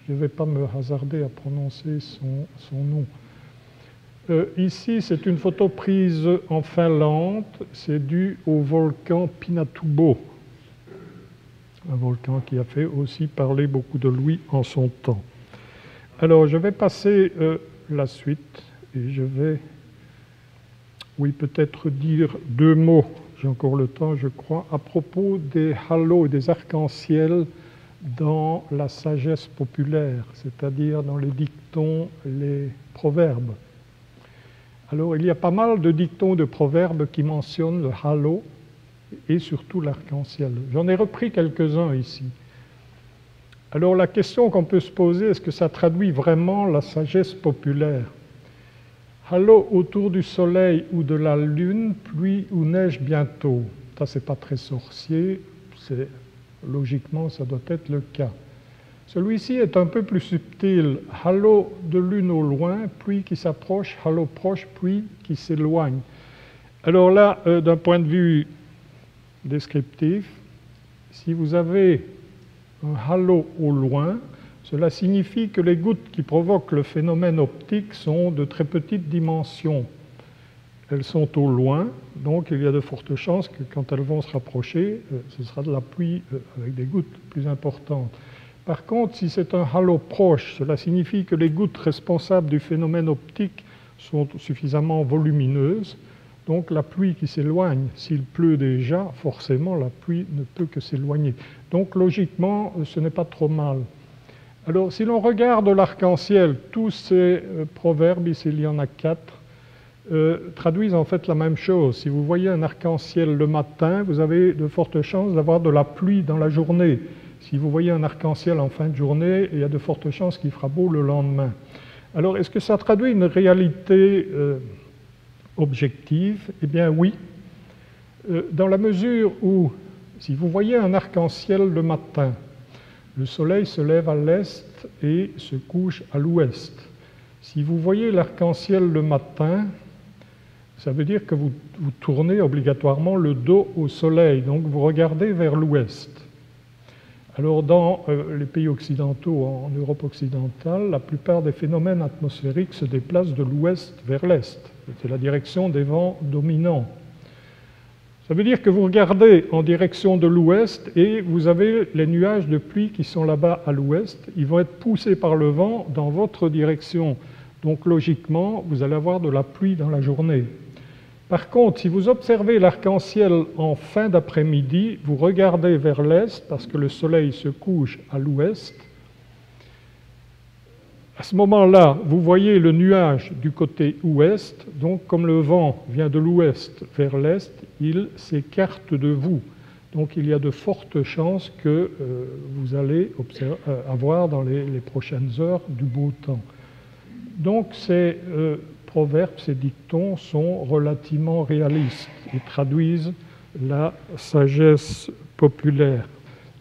Je ne vais pas me hasarder à prononcer son nom. Ici, c'est une photo prise en Finlande. C'est dû au volcan Pinatubo, un volcan qui a fait aussi parler beaucoup de lui en son temps. Alors, je vais passer la suite et je vais, oui, peut-être dire deux mots, j'ai encore le temps, je crois, à propos des halos, des arcs-en-ciel dans la sagesse populaire, c'est-à-dire dans les dictons, les proverbes. Alors, il y a pas mal de dictons, de proverbes qui mentionnent le halo et surtout l'arc-en-ciel. J'en ai repris quelques-uns ici. Alors, la question qu'on peut se poser, est-ce que ça traduit vraiment la sagesse populaire? Halo autour du soleil ou de la lune, pluie ou neige bientôt. Ça, c'est pas très sorcier, logiquement, ça doit être le cas. Celui-ci est un peu plus subtil. Halo de lune au loin, pluie qui s'approche, halo proche, pluie qui s'éloigne. Alors là, d'un point de vue descriptif, si vous avez un halo au loin, cela signifie que les gouttes qui provoquent le phénomène optique sont de très petites dimensions. Elles sont au loin, donc il y a de fortes chances que quand elles vont se rapprocher, ce sera de la pluie avec des gouttes plus importantes. Par contre, si c'est un halo proche, cela signifie que les gouttes responsables du phénomène optique sont suffisamment volumineuses, donc la pluie qui s'éloigne, s'il pleut déjà, forcément la pluie ne peut que s'éloigner. Donc logiquement, ce n'est pas trop mal. Alors, si l'on regarde l'arc-en-ciel, tous ces proverbes, ici il y en a 4, traduisent en fait la même chose. Si vous voyez un arc-en-ciel le matin, vous avez de fortes chances d'avoir de la pluie dans la journée. Si vous voyez un arc-en-ciel en fin de journée, il y a de fortes chances qu'il fera beau le lendemain. Alors, est-ce que ça traduit une réalité objective? Eh bien oui, dans la mesure où, si vous voyez un arc-en-ciel le matin, le soleil se lève à l'est et se couche à l'ouest. Si vous voyez l'arc-en-ciel le matin, ça veut dire que vous tournez obligatoirement le dos au soleil, donc vous regardez vers l'ouest. Alors dans les pays occidentaux, en Europe occidentale, la plupart des phénomènes atmosphériques se déplacent de l'ouest vers l'est. C'est la direction des vents dominants. Ça veut dire que vous regardez en direction de l'ouest et vous avez les nuages de pluie qui sont là-bas à l'ouest. Ils vont être poussés par le vent dans votre direction. Donc logiquement, vous allez avoir de la pluie dans la journée. Par contre, si vous observez l'arc-en-ciel en fin d'après-midi, vous regardez vers l'est parce que le soleil se couche à l'ouest. À ce moment-là, vous voyez le nuage du côté ouest, donc comme le vent vient de l'ouest vers l'est, il s'écarte de vous. Donc il y a de fortes chances que vous allez avoir dans les prochaines heures du beau temps. Donc ces proverbes, ces dictons sont relativement réalistes et traduisent la sagesse populaire.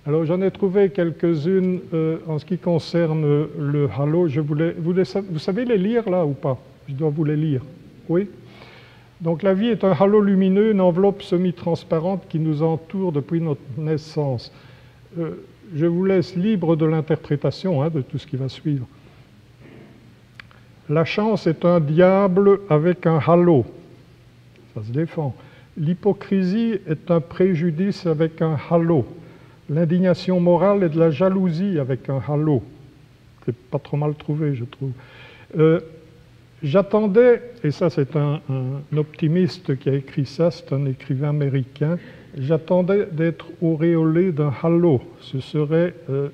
Alors j'en ai trouvé quelques-unes en ce qui concerne le halo. Vous savez les lire là ou pas? Je dois vous les lire. Oui? Donc la vie est un halo lumineux, une enveloppe semi-transparente qui nous entoure depuis notre naissance. Je vous laisse libre de l'interprétation de tout ce qui va suivre. La chance est un diable avec un halo. Ça se défend. L'hypocrisie est un préjudice avec un halo. L'indignation morale est de la jalousie avec un halo. C'est pas trop mal trouvé, je trouve. J'attendais, et ça c'est un optimiste qui a écrit ça, c'est un écrivain américain, j'attendais d'être auréolé d'un halo. Ce serait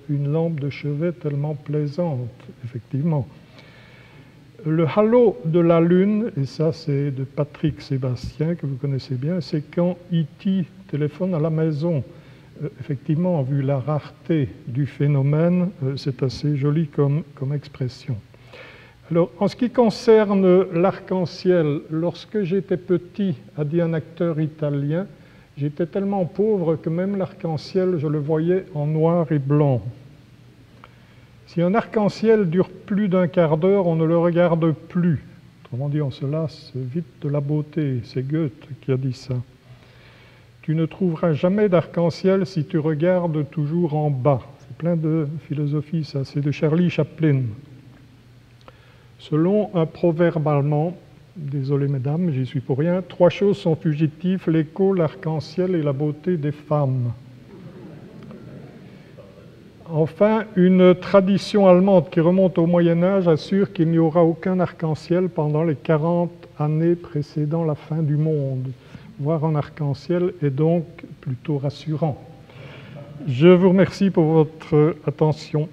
une lampe de chevet tellement plaisante, effectivement. Le halo de la Lune, et ça c'est de Patrick Sébastien, que vous connaissez bien, c'est quand E.T. téléphone à la maison. Effectivement, vu la rareté du phénomène, c'est assez joli comme expression. Alors, en ce qui concerne l'arc-en-ciel, lorsque j'étais petit, a dit un acteur italien, j'étais tellement pauvre que même l'arc-en-ciel, je le voyais en noir et blanc. Si un arc-en-ciel dure plus d'un quart d'heure, on ne le regarde plus. Autrement dit, on se lasse vite de la beauté. C'est Goethe qui a dit ça. Tu ne trouveras jamais d'arc-en-ciel si tu regardes toujours en bas. C'est plein de philosophie, ça. C'est de Charlie Chaplin. Selon un proverbe allemand, désolé mesdames, j'y suis pour rien, 3 choses sont fugitives, l'écho, l'arc-en-ciel et la beauté des femmes. Enfin, une tradition allemande qui remonte au Moyen-Âge assure qu'il n'y aura aucun arc-en-ciel pendant les 40 années précédant la fin du monde. Voir un arc-en-ciel est donc plutôt rassurant. Je vous remercie pour votre attention.